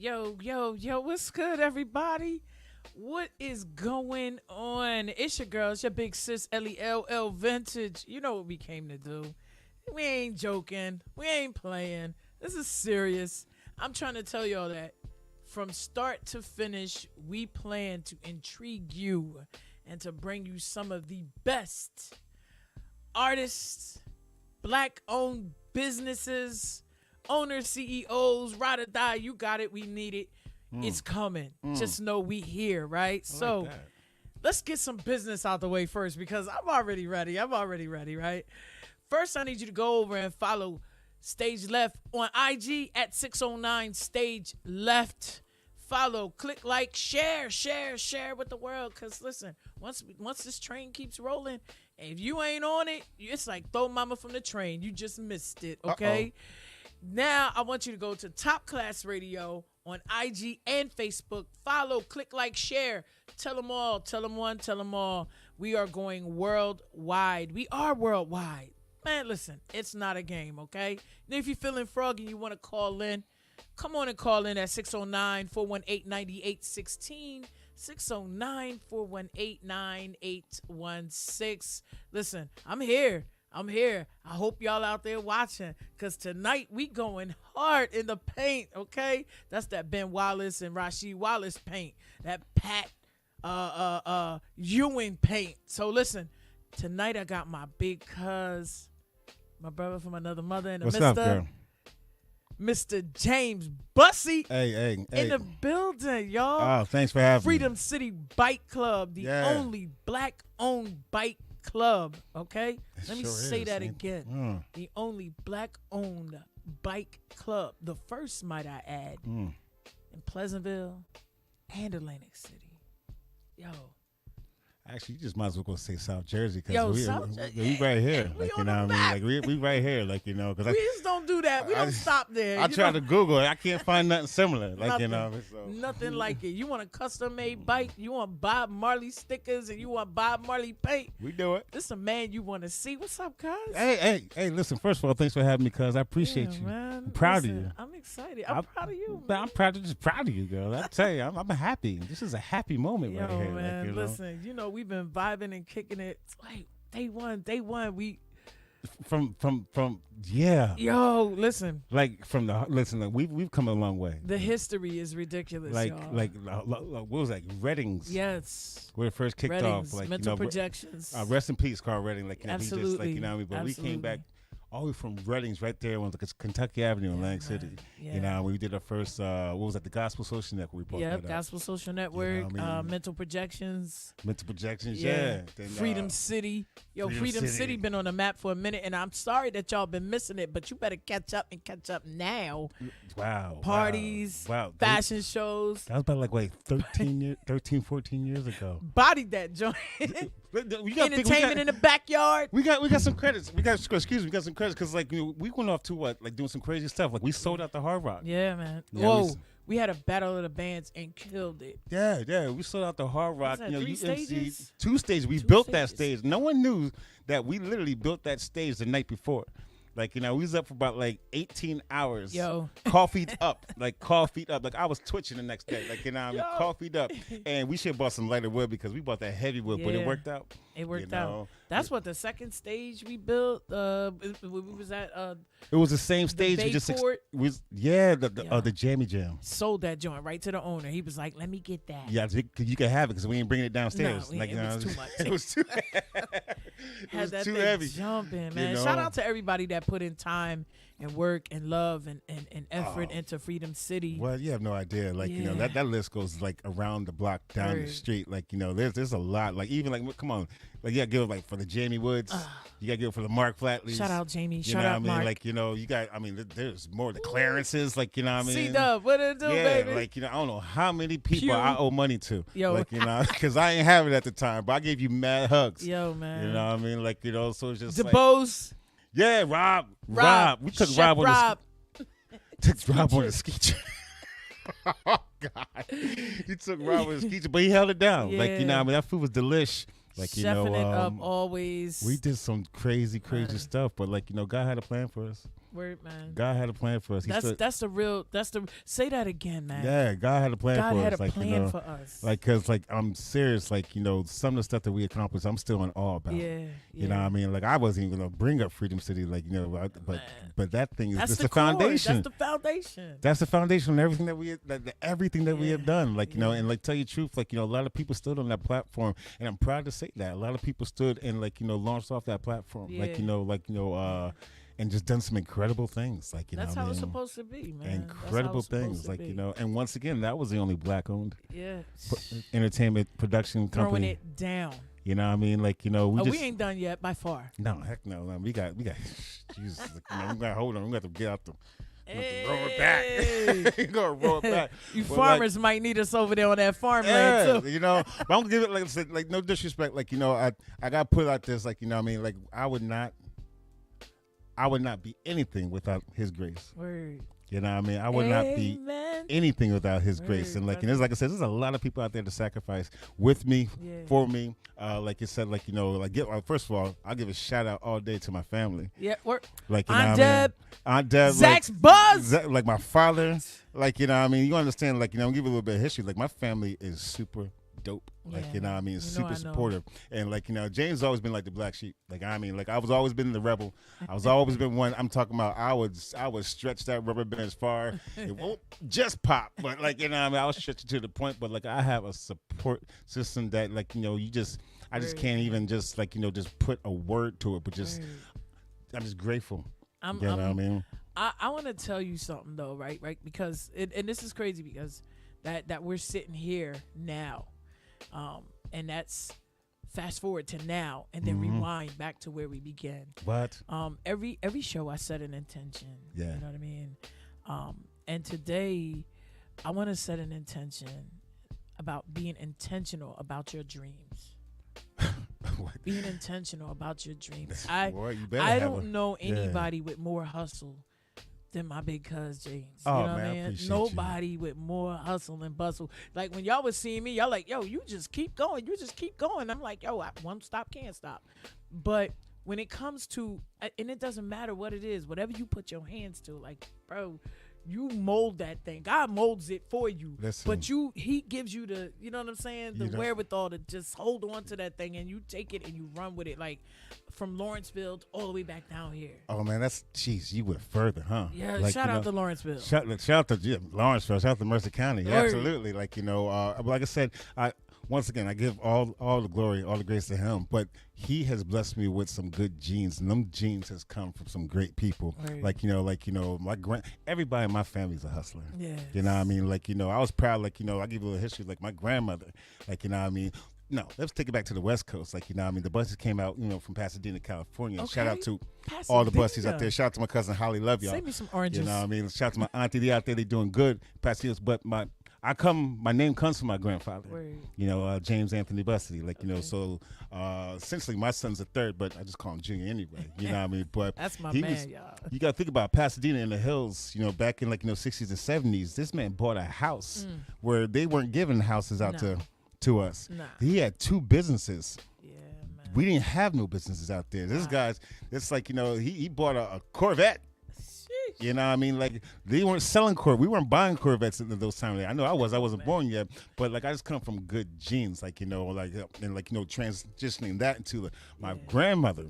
Yo, what's good, everybody? What is going on? It's your girl, it's your big sis, Ellie LL Vintage. You know what we came to do. We ain't joking. We ain't playing. This is serious. I'm trying to tell y'all that from start to finish, we plan to intrigue you and to bring you some of the best artists, black-owned businesses, owners, CEOs, ride or die. You got it. We need it. It's coming. Just know we here, right? So let's get some business out the way first because I'm already ready, right? First, I need you to go over and follow Stage Left on IG at 609 Stage Left. Follow, click like, share with the world. Because listen, once this train keeps rolling, if you ain't on it, it's like throw mama from the train. You just missed it, okay? Now, I want you to go to Top Class Radio on IG and Facebook. Follow, click like, share. Tell them all. Tell them one. Tell them all. We are going worldwide. We are worldwide. Man, listen, it's not a game, okay? And if you're feeling froggy and you want to call in, come on and call in at 609-418-9816. 609-418-9816. Listen, I'm here. I hope y'all out there watching because tonight we going hard in the paint, okay? That's that Ben Wallace and Rasheed Wallace paint, that Pat Ewing paint. So listen, tonight I got my big cuz, my brother from another mother, and What's up, girl? Mr. James Bussey Hey. in the building, y'all. Oh, thanks for having Freedom me. City Bike Club, the only black-owned bike club, okay? Let me say that again. The only black-owned bike club. The first, might I add, in Pleasantville and Atlantic City. Yo. Actually, you just might as well go say South Jersey Yo, because we right here. We Like, on you know the what I map. mean? Like, we right here. Like, you know, because We just don't do that. We don't stop there. I tried to Google it. I can't find nothing similar. Like, Nothing. you know. So. Nothing like it. You want a custom-made bike, you want Bob Marley stickers, and you want Bob Marley paint. We do it. This is a man you want to see. What's up, cuz? Hey, listen, first of all, thanks for having me, cuz. I appreciate you. Man. I'm proud Listen, of you. I'm excited. I'm proud of you, Man, man. I'm just proud of you, girl. I tell you, I'm happy. This is a happy moment Yo, right here. man, like, you know? listen, we've been vibing and kicking it. Like, day one. We, From yeah. yo, listen, Like we've come a long way. the history is ridiculous, Like y'all. what was that? Reddings. Yes. Where it first kicked Reddings, off. Like, mental projections. Rest in peace, Carl Redding. Like, you know, he just, like, Absolutely. you know what I mean? But we came Absolutely. back all the way from Reddings right there on Kentucky Avenue in Atlantic City. Yeah. You know, we did our first, what was that? The Gospel Social Network. We brought that up. Gospel Social Network, what I mean? Mental Projections. Mental Projections, yeah. Then, Freedom City. Yo, Freedom Freedom City. City been on the map for a minute, and I'm sorry that y'all been missing it, but you better catch up now. Wow. Parties, Wow. fashion shows. That was about like 13, 14 years ago. Bodied that joint. Entertainment in the backyard. We got some credits. We got some credits because, like, you know, we went off to like doing some crazy stuff. Like, we sold out the Hard Rock. Yeah, man. Yeah, Whoa. We had a battle of the bands and killed it. Yeah, we sold out the Hard Rock. that, You know, 3 you stages? MC'd 2 stages. We Two built that stages. stage. No one knew that we literally built that stage the night before. Like, you know, we was up for about like 18 hours. Yo. Coffee'd up. Like, I was twitching the next day. Like, you know, Yo. coffee'd up. And we should have bought some lighter wood because we bought that heavy wood, but Yeah. it worked out. It worked You out. know? That's what the second stage we built. We was at It was the same stage. We just Bayport. the Jammy Jam. sold that joint right to the owner. He was like, "Let me get that." Yeah, you can have it because we ain't bringing it downstairs. No, like, it you know, was too much. It was too. Had was that too thing heavy. jumping, man. You know? Shout out to everybody that put in time and work and love and effort into Freedom City. Well, you have no idea. Like, you know, Yeah. that list goes like around the block, down the Word. street. Like, you know, there's a lot. Like, even like, come on, like, you gotta give it like for the Jamie Woods. You gotta give it for the Mark Flatleys. Shout out Jamie. You Shout know out what I mean? Mark. Like, you know, you got. I mean, there's more. The Clarences, like, you know what I mean? C-Dub, what it do, Yeah, baby? like, you know, I don't know how many people Pew. I owe money to. Yo. Like, you know, because I ain't have it at the time, but I gave you mad hugs. Yo, man. You know what I mean? Like, you know, so it's just like, DeBose. yeah, Rob. We took Chef Rob on Rob. took Rob on the ski trip. Oh God, he took Rob on the ski trip, but he held it down. Like, you know, Yeah. I mean, that food was delish. Like, you know, Chefing it up always. we did some crazy stuff, but, like, you know, God had a plan for us. Word, man. God had a plan for us. Say that again, man. Yeah, God had a plan God for had us. a Like, plan for us. Like, cause like I'm serious. Like, some of the stuff that we accomplished, I'm still in awe about. Yeah. You know what I mean? Like, I wasn't even gonna bring up Freedom City. Like, but that thing is just the foundation. That's the foundation. That's the foundation of everything that we have done. Like, and like tell you the truth, like, a lot of people stood on that platform, and I'm proud to say that a lot of people stood and like, launched off that platform. Yeah. And just done some incredible things, like that's how it's supposed to be, man. Incredible things, like and once again, that was the only black-owned entertainment production company. Throwing it down. You know what I mean? Like, we ain't done yet by far. No, heck no. We got. Jesus, we got. Hold on, we got to get out the. Roll it back. You're gonna roll it back. You farmers might need us over there on that farmland too. But I'm gonna give it like no disrespect. Like, I got put out this, like, I mean, like, I would not be anything without His grace. Word. You know what I mean? I would not be anything without His grace. And like, and like I said, there's a lot of people out there to sacrifice with me, for me. Like you said, like, first of all, I'll give a shout out all day to my family. Yeah, work. Like, Aunt Deb, Zach's like, Buzz. Like my father, like, what I mean? You understand, like, I'll give you a little bit of history. Like, my family is super dope. Like, I mean, super supportive. And like, James always been like the black sheep. Like, I mean, like, I was always been the rebel. I was always been one. I'm talking about I would stretch that rubber band as far. It won't just pop, but like, I mean, I'll stretch it to the point. But like, I have a support system that, like, I just can't even just like, just put a word to it, but just I'm just grateful. What I mean? I want to tell you something though, right? Because and this is crazy because that we're sitting here now. And that's fast forward to now and then rewind back to where we began. What? Every show I set an intention. Yeah. You know what I mean? And today I want to set an intention about being intentional about your dreams. Being intentional about your dreams. I don't know anybody with more hustle than my big cuz James. Oh, you know man, what I mean? Nobody with more hustle and bustle. Like when y'all was seeing me, y'all like, yo, you just keep going. You just keep going. I'm like, yo, I won't stop, can't stop. But when it comes to, and it doesn't matter what it is, whatever you put your hands to, like, bro, you mold that thing. God molds it for you. Listen. But He gives you the, you know what I'm saying? The wherewithal to just hold on to that thing and you take it and you run with it. Like from Lawrenceville all the way back down here. Oh man, you went further, huh? Yeah, like, shout out to Lawrenceville. Shout out to Lawrenceville. Shout out to Mercer County. Yeah, absolutely. Like, like I said, once again, I give all the glory, all the grace to Him. But He has blessed me with some good genes, and them genes has come from some great people. Right. Like, my everybody in my family's a hustler. Yeah. You know what I mean? Like, I was proud. Like, I give you a little history. Like my grandmother. Like, what I mean? No, let's take it back to the West Coast. Like, what I mean? The buses came out, from Pasadena, California. Okay. Shout out to all the buses out there. Shout out to my cousin Holly. Love y'all. Save me some oranges. You know what I mean? Shout out to my auntie. They out there. They doing good. Pasadena, but my name comes from my grandfather. Word. James Anthony Bussity. Like, so essentially my son's a third, but I just call him Junior anyway. You know what I mean? But that's my man, y'all. You gotta think about Pasadena in the hills, back in like 60s and 70s. This man bought a house where they weren't giving houses out to us. Nah. He had 2 businesses. Yeah, man. We didn't have no businesses out there. This guy's, it's like, he bought a Corvette. You know what I mean? Like, they weren't selling Corvettes. We weren't buying Corvettes in those times. I know I wasn't born yet, but like I just come from good genes, like, and transitioning that into my grandmother,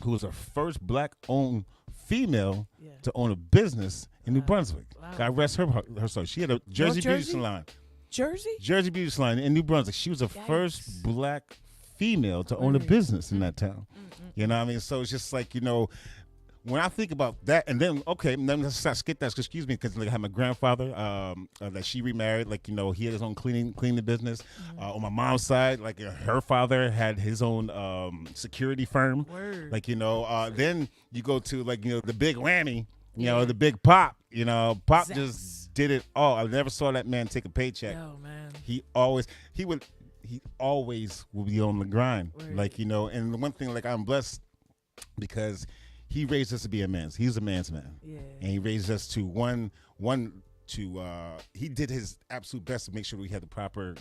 who was the first black-owned female to own a business in New Brunswick. Wow. God rest her soul. She had a Jersey beauty salon. Jersey beauty salon in New Brunswick. She was the first black female to own a business in that town. You know what I mean? So it's just like, when I think about that, and then let's skip that. Excuse me, because like I had my grandfather that she remarried. Like, he had his own cleaning business. On my mom's side, like her father had his own security firm. Word. Like, then you go to like the big whammy. The big Pop. Pop just did it all. I never saw that man take a paycheck. Oh man. He always will be on the grind. Word. Like, and the one thing, like, I'm blessed because he raised us to be a man. He's a man's man. Yeah. And he raised us to he did his absolute best to make sure we had the proper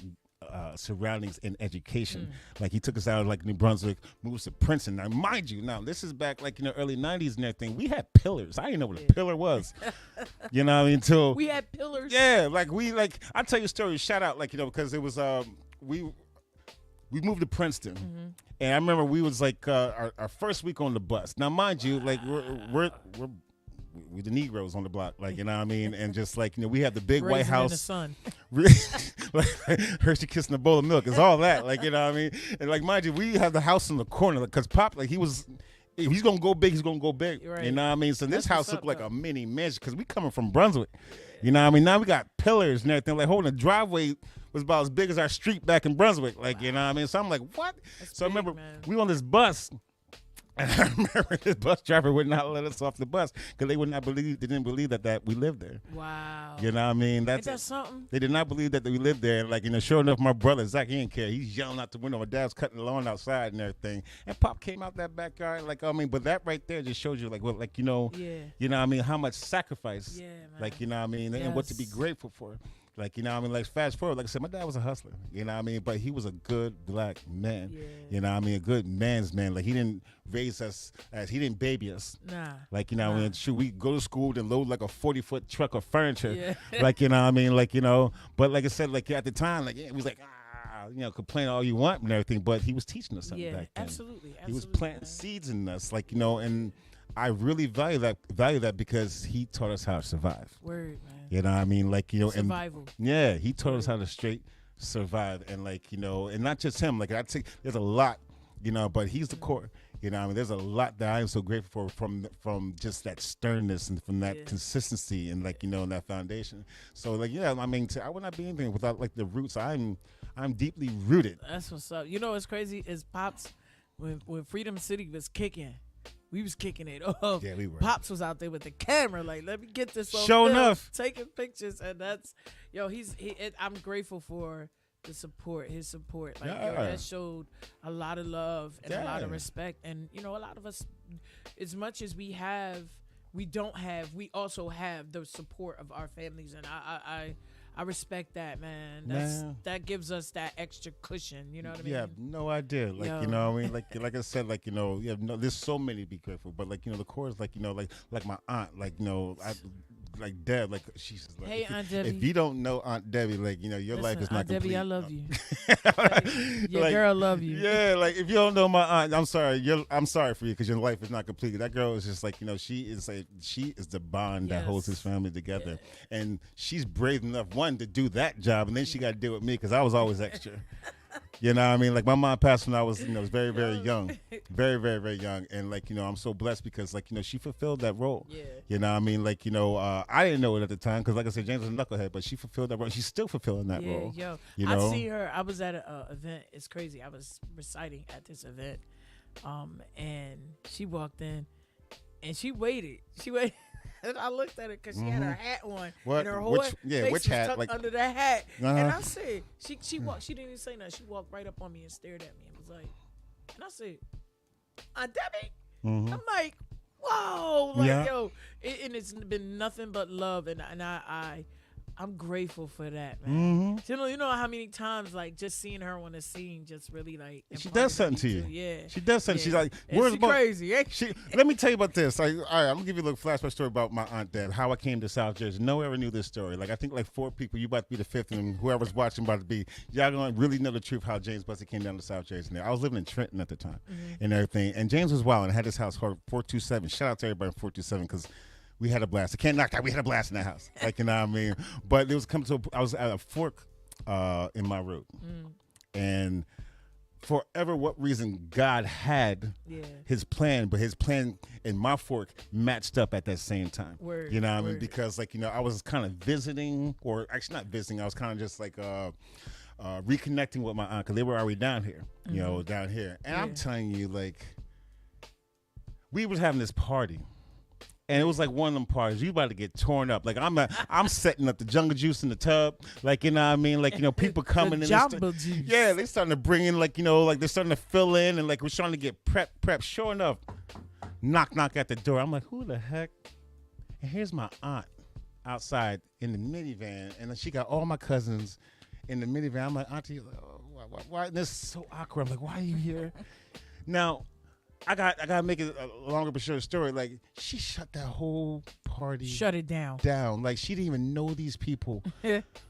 surroundings and education. Like he took us out of like New Brunswick, moved us to Princeton. Now, mind you, now this is back like early '90s and everything. We had pillars. I didn't know what a pillar was. You know what I mean? Until we had pillars. Yeah, I'll tell you a story. Shout out, because it was we moved to Princeton, and I remember we was like our first week on the bus. Now, mind you, like we're the Negroes on the block, like, you know what I mean? And just like, we have the big Raisin White House. In the sun. Like, Hershey kissing a bowl of milk. It's all that, like, you know what I mean? And like, mind you, we have the house in the corner because Pop, like, if he's going to go big, he's going to go big. Right. You know what I mean? So this house looked like though. a mini mansion because we coming from Brunswick. You know what I mean? Now we got pillars and everything. Like, holding a driveway was about as big as our street back in Brunswick. Like, you know what I mean? So I'm like, what? That's so big, I remember man. we on this bus. And I remember this bus driver would not let us off the bus because they didn't believe that we lived there. Wow. You know what I mean? Ain't that something? They did not believe that we lived there. And like, sure enough, my brother, Zach, he didn't care. He's yelling out the window. My dad's cutting the lawn outside and everything. And Pop came out that backyard. Like, I mean, but that right there just shows you like, what, like, Yeah. you know what I mean? How much sacrifice, Yeah, man. like, you know what I mean? And what to be Yes. grateful for. Like, you know what I mean? Like, fast forward, like I said, my dad was a hustler, you know what I mean? But he was a good black man, Yeah. you know what I mean? A good man's man. Like, he didn't raise us he didn't baby us. Nah. Like, you know what I mean? Shoot, we go to school and load like a 40-foot truck of furniture. Yeah. Like, you know what I mean? Like, but like I said, like at the time, like, it was like, complain all you want and everything, but he was teaching us something Yeah, back then. absolutely. He was absolutely, planting man. seeds in us, like, and I really value that because he taught us how to survive. Word, man. You know what I mean? Like, Survival. and yeah, he taught us how to straight survive. And like, and not just him, like there's a lot, but he's the core. You know what I mean? There's a lot that I am so grateful for from just that sternness and from that consistency and like, and that foundation. So like, yeah, I mean, I would not be anything without like the roots. I'm deeply rooted. That's what's up. You know what's crazy is Pops, when Freedom City was kicking, we was kicking it off. Yeah, we were. Pops was out there with the camera, like, let me get this on Sure film, enough. taking pictures, and that's, I'm grateful for his support. Like, that showed a lot of love and a lot of respect, and a lot of us, as much as we also have the support of our families, and I respect that, man. That gives us that extra cushion. You know what I mean? Yeah, no idea. Like, you know what I mean? Like I said, like, there's so many to be grateful. But like, the core is like, like my aunt, like, like Deb, like she's like, Hey, Aunt Debbie. If you don't know Aunt Debbie, like, your life is not Aunt Debbie, complete. I love you. Your Your girl love you. Yeah, like if you don't know my aunt, I'm sorry. I'm sorry for you because your life is not complete. That girl is just like, she is the bond that holds his family together, and she's brave enough to do that job, and then she got to deal with me because I was always extra. You know what I mean? Like my mom passed when I was, was very, very young, very, very, very young, and like I'm so blessed because like she fulfilled that role. Yeah. You know what I mean? Like I didn't know it at the time because like I said, James was a knucklehead, but she fulfilled that role. She's still fulfilling that role. Yo, you I know? see her. I was at an event. It's crazy. I was reciting at this event, and she walked in, and she waited. And I looked at her because she had her hat on, What? and her whole face which was hat? tucked Like under the hat. Uh-huh. And I said, she walked. She didn't even say nothing. She walked right up on me and stared at me and was like, and I said, Aunt Debbie. I'm like, whoa, like yo, and it's been nothing but love, and I'm grateful for that, man. You know how many times like just seeing her on the scene just really like she does something to you. Too. Yeah, she does something. Yeah. She's like, And where's she crazy? Ain't she? Let me tell you about this. All right, I'm gonna give you a little flashback story about my aunt Deb. How I came to South Jersey. No one ever knew this story. Like I think like 4 people. You about to be the 5th, and whoever's watching about to be. Y'all gonna really know the truth how James Bussey came down to South Jersey. Now I was living in Trenton at the time, and everything. And James was wild and had his house 427. Shout out to everybody in 427 because we had a blast. I can't knock that. We had a blast in that house. Like, you know what I mean? But it was coming to I was at a fork in my road. And for ever what reason, God had his plan, but his plan and my fork matched up at that same time. Word, you know what I mean? Because, like, I was kind of visiting, or actually not visiting. I was kind of just like reconnecting with my aunt because they were already down here, down here. And I'm telling you, like, we was having this party. And it was like one of them parties. You about to get torn up. Like I'm setting up the jungle juice in the tub. Like, you know what I mean? Like, people coming in. Jungle juice. Yeah, they starting to bring in like, like they're starting to fill in and like we're starting to get prep. Sure enough, knock at the door. I'm like, who the heck? And here's my aunt outside in the minivan, and then she got all my cousins in the minivan. I'm like, Auntie, why? This is so awkward. I'm like, why are you here? Now, I gotta make it a longer but short story. Like, she shut that whole party. Shut it down. Like, she didn't even know these people.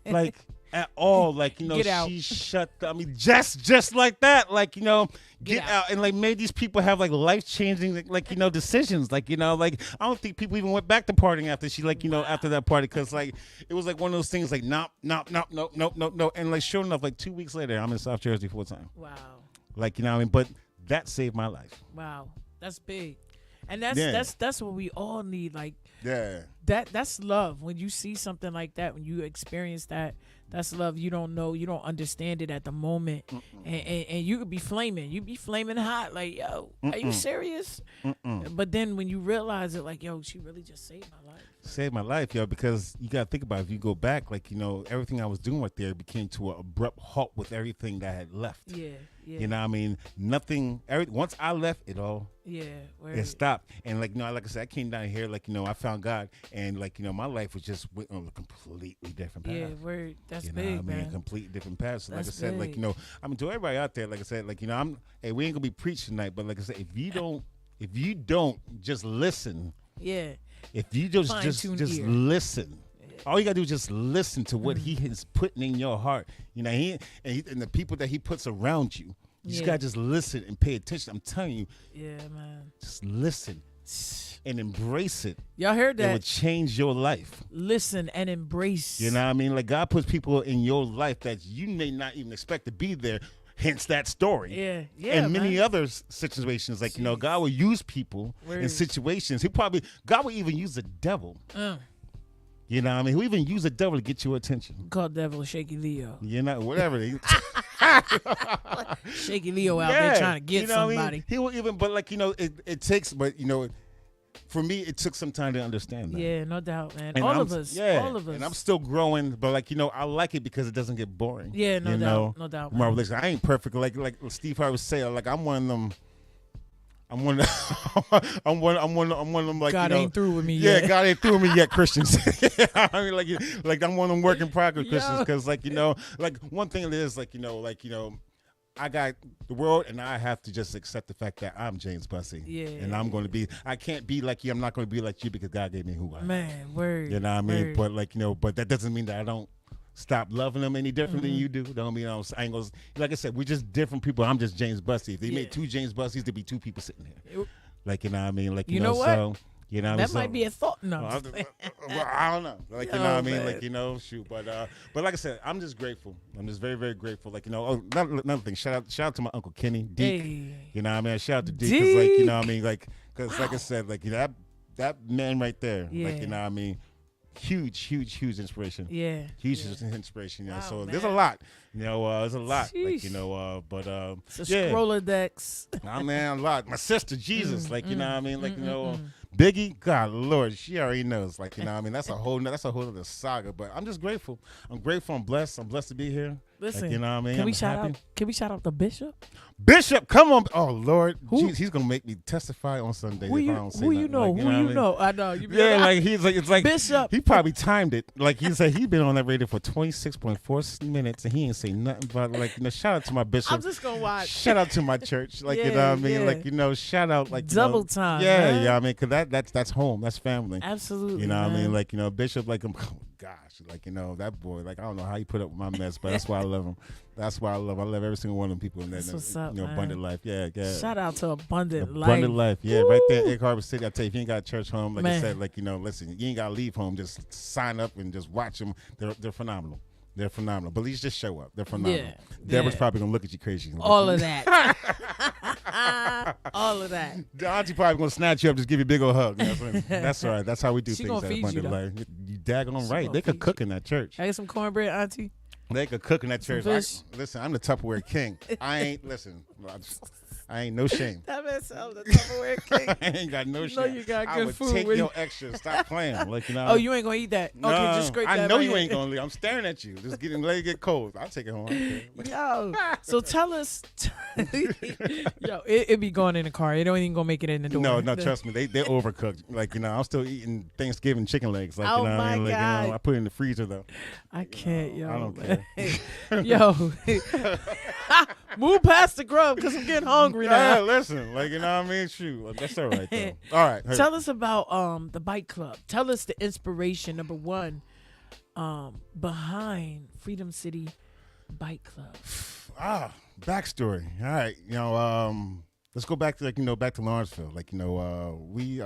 Like, at all. Like, you know, she shut I mean, just like that. Like, you know, get out. And like made these people have like life-changing, like, you know, decisions. Like, you know, like, I don't think people even went back to partying after she, like, you know, after that party. Cause like, it was like one of those things like, nope. And like, sure enough, like 2 weeks later, I'm in South Jersey full time. Wow. Like, you know what I mean? But that saved my life. Wow. That's big. And that's what we all need. Like, that's love. When you see something like that, when you experience that, that's love. You don't know, you don't understand it at the moment, and you could be flaming. You be flaming hot, like, yo, are you serious? But then when you realize it, like, yo, she really just saved my life. Saved my life, yo, because you gotta think about it. If you go back, like, you know, everything I was doing right there became to an abrupt halt with everything that I had left. Yeah. You know what I mean? Nothing. Once I left, it all. It stopped. And like, you know, like I said, I came down here, like, you know, I found God, and like, you know, my life was just went on a completely different path. Yeah, word. That's big, man. I mean, a completely different path. So That's like I said, big. like, you know, I mean, to everybody out there, like I said, like, you know, hey, we ain't gonna be preaching tonight, but like I said, if you don't just listen. Yeah. If you just listen. All you gotta do is just listen to what he is putting in your heart. You know, and the people that he puts around you. You just gotta just listen and pay attention. I'm telling you. Yeah, man. Just listen and embrace it. Y'all heard that? It will change your life. Listen and embrace. You know what I mean? Like, God puts people in your life that you may not even expect to be there. Hence that story. Yeah. And many other situations, like, you know, God will use people in situations. God will even use the devil. You know what I mean? He'll even use the devil to get your attention. Call devil Shaky Leo. You know, whatever. Shaky Leo out there trying to get you know somebody. I mean? He will even, but like, you know, it takes, but you know, for me, it took some time to understand that. Yeah, no doubt, man. And all of us. And I'm still growing, but like, you know, I like it because it doesn't get boring. Yeah, no doubt. My relationship, I ain't perfect. Like Steve Harvey say, like, I'm one of them. I'm one of them. Like, God you know, ain't through with me yet. Yeah, God ain't through with me yet, Christians. I mean, like I'm one of them work in progress Christians, because, like, you know, like, one thing it is, like, you know, I got the world, and I have to just accept the fact that I'm James Bussey. Yeah. And I'm going to be. I can't be like you. I'm not going to be like you because God gave me who I am. Man, word. You know what I mean? Word. But like, you know, but that doesn't mean that I don't stop loving them any different than you do. Don't mean I ain't gonna, like I said, we're just different people. I'm just James Bussey. If they made two James Busseys, there'd be two people sitting here. Like, you know what I mean? Like, you know what? So, you know what that I mean? might be a thought. No, well, I don't know. Like, you know what I mean? Like, you know, shoot. But like I said, I'm just grateful. I'm just very, very grateful. Like, you know, another thing. Shout out to my Uncle Kenny, Deke. Hey. You know what I mean? Shout out to Deke, because, like, you know what I mean? Like, because like I said, like, you know, that man right there. Yeah. Like, you know what I mean? Huge inspiration. Yeah. Huge inspiration. You know, Wow, so man. there's a lot. You know, there's a lot. Sheesh. Like, you know, but It's a Scrollodex. Nah, man, a lot. My sister, Jesus, like, you know what I mean? Like, you know, Biggie, God Lord, she already knows. Like, you know what I mean? That's a whole other saga. But I'm just grateful. I'm grateful. I'm blessed. I'm blessed to be here. Listen, like, you know what I mean? Can we shout out the Bishop? Bishop, come on. Oh, Lord. Jeez, he's going to make me testify on Sunday if I don't say nothing. You know? Like, who you what I mean? know? I know. You Yeah, like, he's like, it's like Bishop. He probably timed it. Like, he said he'd been on that radio for 26.4 minutes, and he ain't say nothing about, like, you know, shout out to my bishop. I'm just going to watch. Shout out to my church. Like, you know what I mean? Yeah. Like, you know, shout out, like, double time. Yeah, man. yeah. I mean, because that's home. That's family. Absolutely. You know what I man. mean? Like, you know, Bishop, like, oh, gosh. Like, you know, that boy, like, I don't know how he put up with my mess, but that's why I love him. That's why I love every single one of them people in that, That's what's up, you know, man. Abundant Life. Yeah. Shout out to Abundant Life. Abundant Life. Yeah, right there in Egg Harbor City. I tell you, if you ain't got a church home, like Man. I said, like, you know, listen, you ain't got to leave home. Just sign up and just watch them. They're phenomenal. They're phenomenal. But at least just show up. They're phenomenal. Yeah. Deborah's probably going to look at you crazy. All of that. All of that. The auntie probably going to snatch you up, just give you a big old hug. That's all right. That's how we do She things gonna at feed you, Abundant Life. You daggone right. gonna They could feed cook in that church. I get some cornbread, Auntie. They could cook in that church. fish. Listen, I'm the Tupperware king. I ain't, listen. I ain't no shame. That man sounds the Tupperware cake. I ain't got no shame. No, you got I good would food. take your extra. Stop playing. Like, you know. Oh, you ain't gonna eat that? No, okay, just scrape that. I know right you here. ain't gonna leave. I'm staring at you. Just let it get cold. I'll take it home. Yo, so tell us. Yo, it be going in the car. It don't even gonna make it in the door. No, trust me. They're overcooked. Like, you know, I'm still eating Thanksgiving chicken legs. Like, Oh, you know what I my mean? Like, God. you know, I put it in the freezer though. I can't, yo. I don't care. Yo, move past the grub because I'm getting hungry Yeah, now. listen. Like, you know what I mean? Shoot. That's all right though. All right. Tell us about the bike club. Tell us the inspiration, number one, behind Freedom City Bike Club. Backstory. All right. You know, let's go back to back to Lawrenceville. Like, you know, we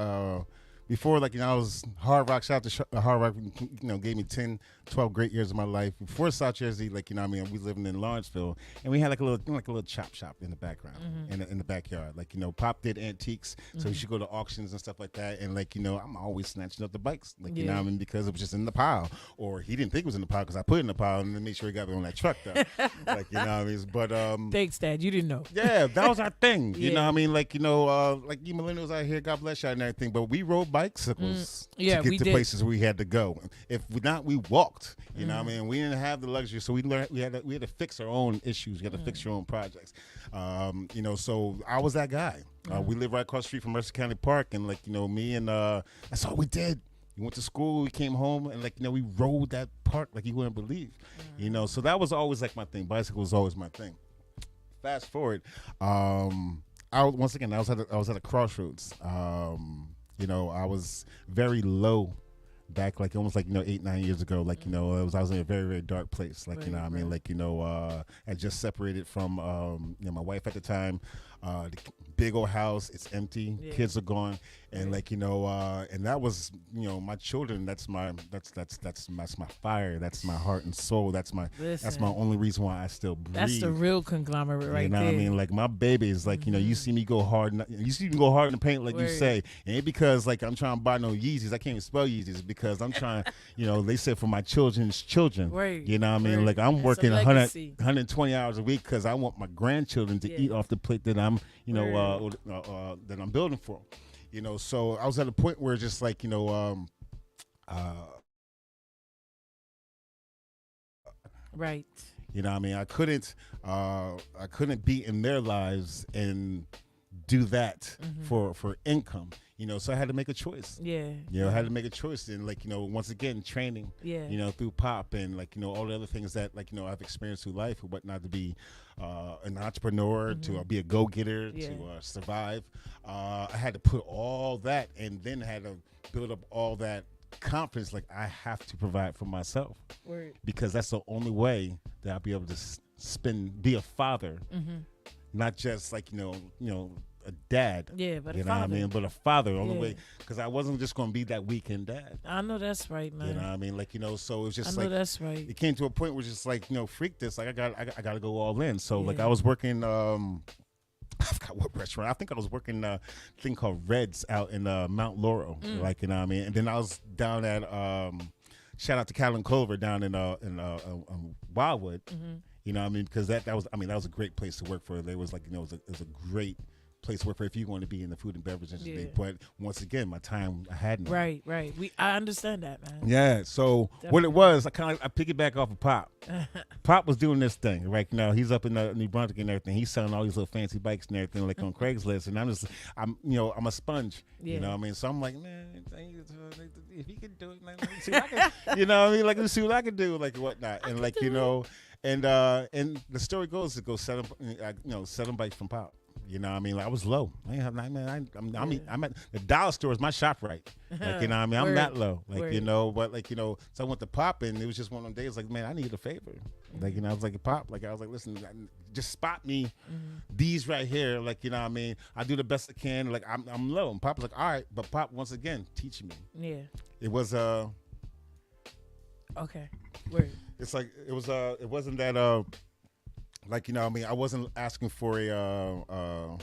before, like, you know, I was Hard Rock. Shout out to Hard Rock. You know, gave me 10, 12 great years of my life. Before South Jersey, like, you know what I mean, we living in Lawrenceville, and we had like a little chop shop in the background, in the backyard. Like, you know, Pop did antiques, so we should go to auctions and stuff like that. And, like, you know, I'm always snatching up the bikes, like, you know what I mean, because it was just in the pile, or he didn't think it was in the pile because I put it in the pile and then made sure he got it on that truck though. Like, you know what I mean. But Thanks, Dad. You didn't know. yeah, that was our thing. You Yeah. know what I mean? Like, you know, like you millennials out here, God bless y'all and everything. But we rode bicycles Yeah, to get we to did. places we had to go. If we not, we walked. You know what I mean? We didn't have the luxury, so we learned we had to fix our own issues. You had to fix your own projects. You know, so I was that guy. We live right across the street from Mercer County Park, and, like, you know, me and that's all we did. We went to school, we came home, and, like, you know, we rode that park like you wouldn't believe. You know, so that was always like my thing. Bicycle was always my thing. Fast forward, once again, I was at a crossroads. You know, I was very low back, like almost like, you know, 8-9 years ago. Like, you know, I was in a very, very dark place. Like, you know what I mean? Like, you know, I just separated from you know, my wife at the time. The big old house, it's empty. Yeah. Kids are gone, and like, you know, and that was, you know, my children. That's my fire. That's my heart and soul. That's my only reason why I still breathe. That's the real conglomerate right You know there. what I mean? Like, my baby is like, you know, you see me go hard. You see me go hard in the paint, like you Word. say. It ain't because, like, I'm trying to buy no Yeezys. I can't even spell Yeezys. It's because I'm trying, you know, they said for my children's children. Word. You know what I mean? Word. Like, I'm That's working a 100, legacy. 120 hours a week because I want my grandchildren to Yeah. eat off the plate that I'm, you know, that I'm building for. You know, so I was at a point where just like, you know, Right. you know what I mean? I couldn't be in their lives and do that for income. You know, so I had to make a choice. Yeah. You know, I had to make a choice, and, like, you know, once again, training. Yeah. You know, through Pop and, like, you know, all the other things that, like, you know, I've experienced through life and whatnot, to be an entrepreneur, to be a go-getter, Yeah. to survive. I had to put all that, and then had to build up all that confidence. Like, I have to provide for myself, Word. because that's the only way that I'll be able to be a father, not just like, you know, a dad. Yeah, but You a know what I father. mean? But a father, the only Yeah. way, because I wasn't just going to be that weekend dad. I know that's right, man. You know what I mean? Like, you know, so it was I just know like, that's right. it came to a point where it's just like, you know, freak this. Like, I got to go all in. So, like, Yeah. I was working, I forgot what restaurant. I think I was working a thing called Reds out in Mount Laurel. Like, you know what I mean? And then I was down at, shout out to Callan Culver down in Wildwood. You know what I mean? Because that was a great place to work for. There was, like, you know, it was a great place to work for if you want to be in the food and beverage industry. Yeah. But once again, my time, I had none. Right. I understand that, man. Yeah, so what it was, I piggyback off of Pop. Pop was doing this thing right now. He's up in New Brunswick and everything. He's selling all these little fancy bikes and everything, like on Craigslist. And I'm a sponge. Yeah. You know what I mean? So I'm like, man, if he can do it, like, let me see what I can. You know what I mean? Like, let me see what I can do, like, whatnot. And, like, you know, and the story goes to go selling bikes from Pop. You know what I mean? Like, I was low. I'm at the dollar store is my shop right. Like, you know what I mean? I'm Word. that low. Like, Word. you know, but, like, you know, so I went to Pop, and it was just one of them days, like, man, I need a favor. Like, you know, I was like, Pop, like, I was like, listen, just spot me these right here. Like, you know what I mean? I do the best I can. Like, I'm low. And Pop was like, all right. But Pop, once again, teach me. Yeah. It was, Okay. Word. it's like, it wasn't that, like, you know what I mean? I wasn't asking for a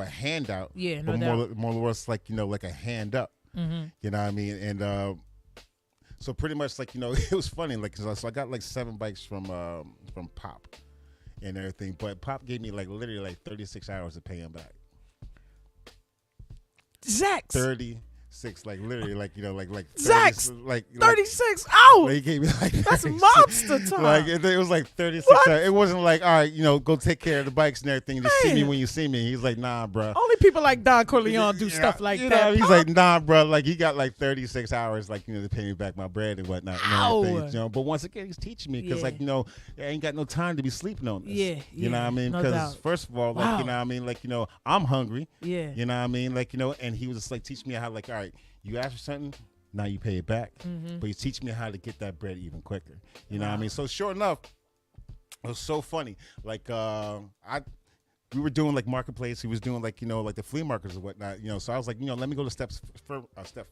handout. Yeah, no but doubt. more or less, like, you know, like a hand up. You know what I mean? And so pretty much, like, you know, it was funny. Like, so I got like 7 bikes from Pop, and everything. But Pop gave me like literally like 36 hours to pay him back. Zach. 36, like literally, like like 30, like 36 hours. He gave me like that's monster time. Like it was like 36 hours. It wasn't like, all right, go take care of the bikes and everything. Just see me when you see me. He's like, nah, bro. Only people like Don Corleone do stuff like that. He's like, nah, bro. Like he got like 36 hours, like to pay me back my bread and whatnot. But once again, he's teaching me because I ain't got no time to be sleeping on this. Yeah, you know what I mean? Because first of all, like you know what I mean, like I'm hungry. Yeah, you know what I mean, like and he was just like teaching me how, like, all right, you ask for something, now you pay it back. But he's teaching me how to get that bread even quicker. You know what I mean? So sure enough, it was so funny. Like we were doing like marketplace. He was doing like like the flea markets and whatnot. So I was like, let me go a step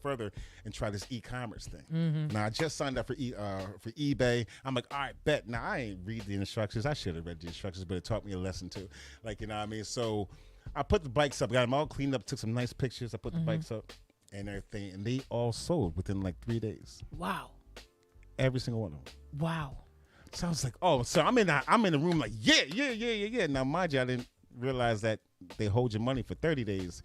further and try this e-commerce thing. Now I just signed up for eBay. I'm like, all right, bet. Now I ain't read the instructions. I should have read the instructions, but it taught me a lesson too. Like what I mean? So I put the bikes up, got them all cleaned up, took some nice pictures. I put the bikes up and everything, and they all sold within like 3 days. Wow. Every single one of them. Wow. So I was like, oh, so I'm in the room like, yeah. Now, mind you, I didn't realize that they hold your money for 30 days.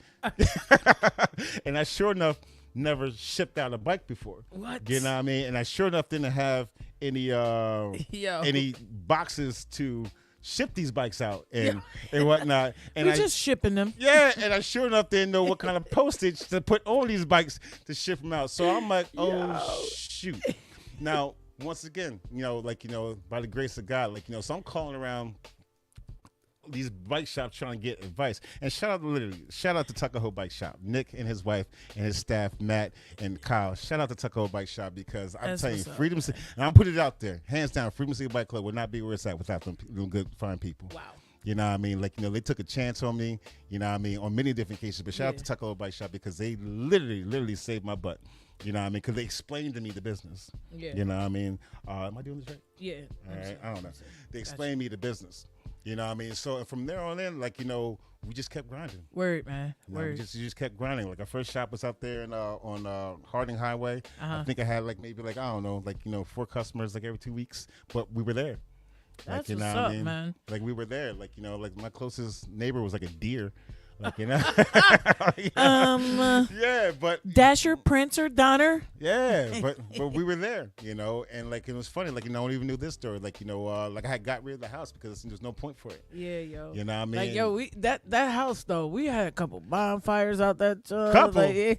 And I sure enough never shipped out a bike before. What? You know what I mean? And I sure enough didn't have any boxes to ship these bikes out and whatnot. And We're just shipping them. Yeah, and I sure enough didn't know what kind of postage to put on these bikes to ship them out. So I'm like, shoot. Now, once again, by the grace of God, so I'm calling around these bike shops trying to get advice. And shout out to Tuckahoe Bike Shop. Nick and his wife and his staff, Matt and Kyle. Shout out to Tuckahoe Bike Shop because I'm telling you, Freedom City, and I'll put it out there, hands down, Freedom City Bike Club would not be where it's at without them good, fine people. Wow. You know what I mean? They took a chance on me, you know what I mean, on many different cases. But shout out to Tuckahoe Bike Shop because they literally saved my butt. You know what I mean? Because they explained to me the business. Yeah. You know what I mean? Am I doing this right? Yeah. All right. I don't know. They explained me the business. You know what I mean? So from there on in, we just kept grinding. Word, man. Word. We just kept grinding. Like our first shop was out there on Harding Highway. I think I had maybe I don't know, 4 customers every 2 weeks, but we were there. That's what's up, man. We were there. My closest neighbor was like a deer. Yeah, but Dasher, Prancer, Donner. Yeah, but we were there, and it was funny. No one even knew this story. I had got rid of the house because there's no point for it. Yeah, yo. You know what I mean? We that house though, we had a couple bonfires out that. Couple.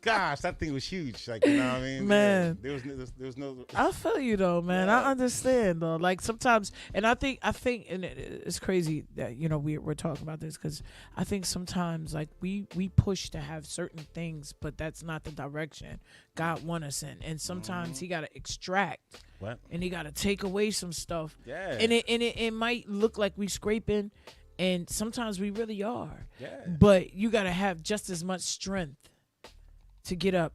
Gosh, that thing was huge. You know what I mean? Man. Yeah, there was no. I feel you though, man. Yeah. I understand though. Sometimes, and I think, and it's crazy that we're talking about this because I think sometimes we push to have certain things, but that's not the direction God want us in, and sometimes He got to extract. What? And He got to take away some stuff. Yeah. And it might look like we scraping, and sometimes we really are. Yeah. But you got to have just as much strength to get up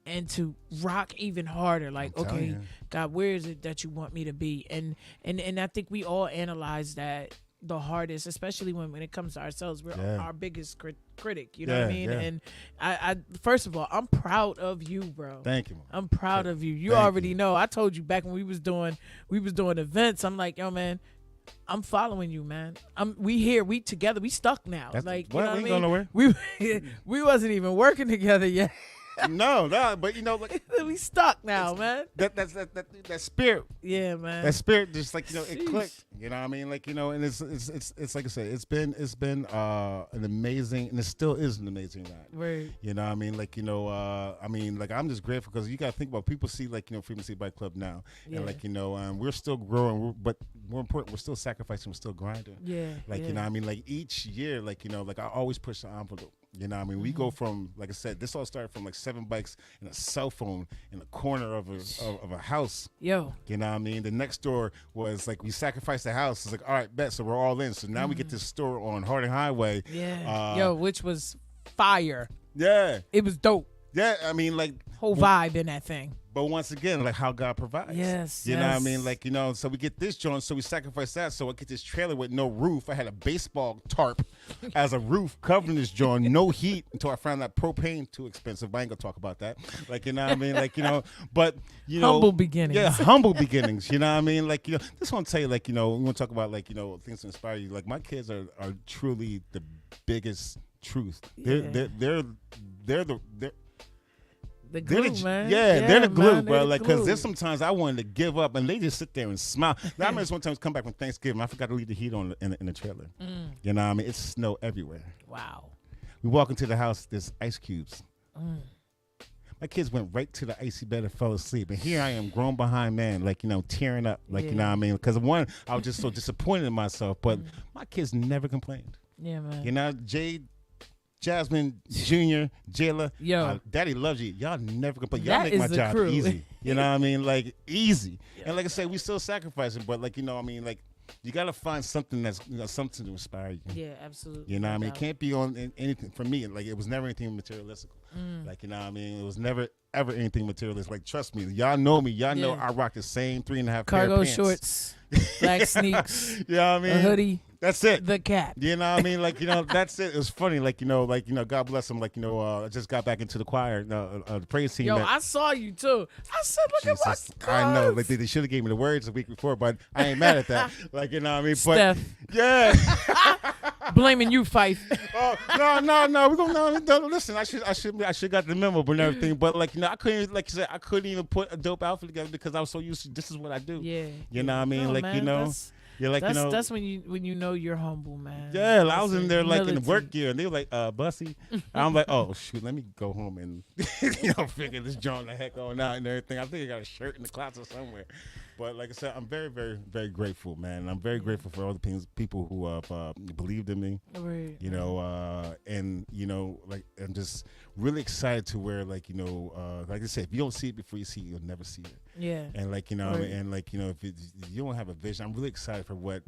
and to rock even harder. Okay, God, where is it that you want me to be? And I think we all analyze that the hardest, especially when it comes to ourselves. We're our biggest critic. You know what I mean? Yeah. And I first of all, I'm proud of you, bro. Thank you. I'm proud of you. You already know. I told you back when we was doing events. I'm like, yo, man, I'm following you, man. We together. We stuck now. You know what I mean? Going nowhere. We wasn't even working together yet. No, but we stuck now, man. That spirit. Yeah, man. That spirit just it clicked. You know what I mean? And it's like I said, it's been an amazing, and it still is an amazing ride. Right. You know what I mean? I'm just grateful because you got to think about people see Freedom City Bike Club now, and we're still growing, but more important, we're still sacrificing, we're still grinding. Yeah. You know what I mean? Each year, I always push the envelope. You know what I mean? We go from, like I said, this all started from 7 bikes and a cell phone in the corner of a house. Yo. You know what I mean? The next door was we sacrificed the house. It's all right, bet. So we're all in. So now we get this store on Harding Highway. Yeah. Which was fire. Yeah. It was dope. Yeah. I mean, whole vibe in that thing. But once again, like how God provides. Yes. You know what I mean? Like, you know, so we get this joint, so we sacrifice that. So I get this trailer with no roof. I had a baseball tarp as a roof covering this joint, no heat until I found that propane too expensive. I ain't gonna talk about that. Like, you know what I mean? Like, you know, but, you know. Humble beginnings. Yeah, humble beginnings. You know what I mean? Like, you know, just want to tell you, like, you know, we want to talk about, like, you know, things to inspire you. Like, my kids are truly the biggest truth. Yeah. They're the glue, man. Yeah, they're the glue, man, bro. Like, because glue. there's sometimes I wanted to give up, and they just sit there and smile. Now, I remember one time come back from Thanksgiving. I forgot to leave the heat on in the trailer. You know what I mean? It's snow everywhere. Wow. We walk into the house, there's ice cubes. My kids went right to the icy bed and fell asleep. And here I am, grown behind man, like, you know, tearing up. Like, you know what I mean? Because, one, I was just so disappointed in myself. But my kids never complained. Yeah, man. You know, Jade, Jasmine, Junior, Jayla, Yo, Daddy loves you. Y'all never complain. Y'all that make my is the job crew. easy. You know what I mean? Like, easy. And like I said, we still sacrificing, but, like, you know what I mean? Like, you got to find something that's, you know, something to inspire you. Yeah, absolutely. You know what I mean? It No can't be on anything. For me, like, it was never anything materialistic. Like, you know what I mean? It was never, ever anything materialistic. Like, trust me. Y'all know me. Y'all know I rock the same 3.5 pair cargo of pants. shorts, black sneaks, You know what I mean? a hoodie, That's it. the cap. You know what I mean? Like, you know, that's it. It was funny. Like, you know, God bless him. Like, you know, I just got back into the choir, the praise team. Yo, I saw you too. I said, look at my scarf. I know. Like, they should have gave me the words the week before, but I ain't mad at that. Like, you know what I mean? Steph. But, yeah. Blaming you, Fife. Oh, no. We're gonna no, listen. I should got the memo but everything. But, like, you know, I couldn't, like you said, I couldn't even put a dope outfit together because I was so used to this is what I do. Yeah. You know what I mean? No, like, man, you know. You're like, that's, you know, that's when you know you're humble, man. yeah, That's I was in there like in humility. work gear, and they were like, Bussy. I'm like, oh shoot, let me go home and you know figure this joint the heck on out and everything. I think I got a shirt in the closet somewhere. But like I said, I'm very, very, very grateful, man. I'm very grateful for all the people who have believed in me. Right. You know, and you know, like I'm just really excited to where, like, you know, like I said, if you don't see it before you see it, you'll never see it. Yeah. And like, you know, Right. and like, you know, if you don't have a vision, I'm really excited for what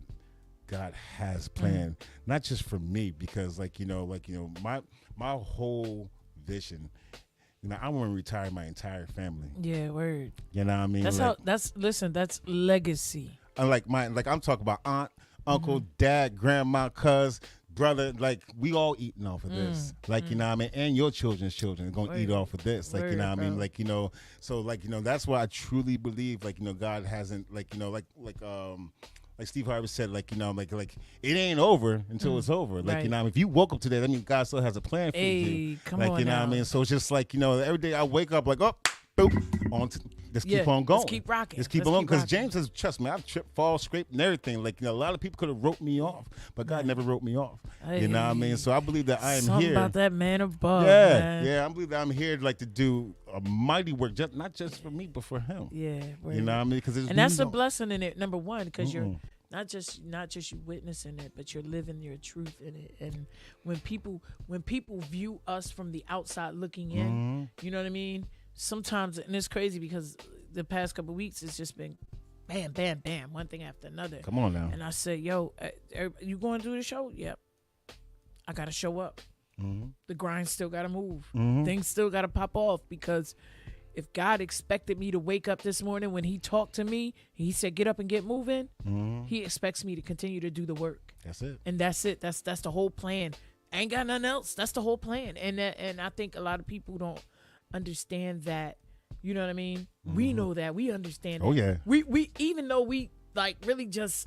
God has planned, not just for me, because like, you know, my whole vision, you know, I want to retire my entire family. Yeah, word. You know what I mean? That's like, that's legacy. like I'm talking about aunt, uncle, dad, grandma, cuz, brother, like we all eating off of this. Like, you know what I mean? And your children's children are going to eat off of this. Like, you know what I mean? Bro. Like, you know, so like, you know, that's why I truly believe, like, you know, God hasn't, like, you know, like Steve Harvey said, like, you know, like it ain't over until it's over. Like, Right. you know, if you woke up today, that means God still has a plan for you. Hey, come Like, on you know now. what I mean? So it's just like, you know, every day I wake up like, oh, boop, on to, just keep Yeah, on going. let's keep rocking. Just keep Let's on. keep Because rocking. James says, trust me, I've tripped, fall, scraped, and everything. Like, you know, a lot of people could have wrote me off, but God never wrote me off. You know what I mean? So I believe that I am Something here. about that man above. Yeah, man. yeah. I believe that I'm here, like, to do a mighty work, just not just for me, but for Him. Yeah. Word. You know what I mean? Because And that's a blessing in it. Number one, because you're not just you witnessing it, but you're living your truth in it. And when people view us from the outside looking in, you know what I mean? Sometimes, and it's crazy because the past couple of weeks it's just been bam, bam, bam, one thing after another. Come on now. And I said, yo, you going to do the show? Yep. I got to show up. The grind still got to move. Things still got to pop off, because if God expected me to wake up this morning when He talked to me, He said, get up and get moving. He expects me to continue to do the work. That's it. And that's it. That's the whole plan. I ain't got nothing else. That's the whole plan. And I think a lot of people don't understand that. You know what I mean? We know that. We understand that. Oh, yeah. We even though we like really just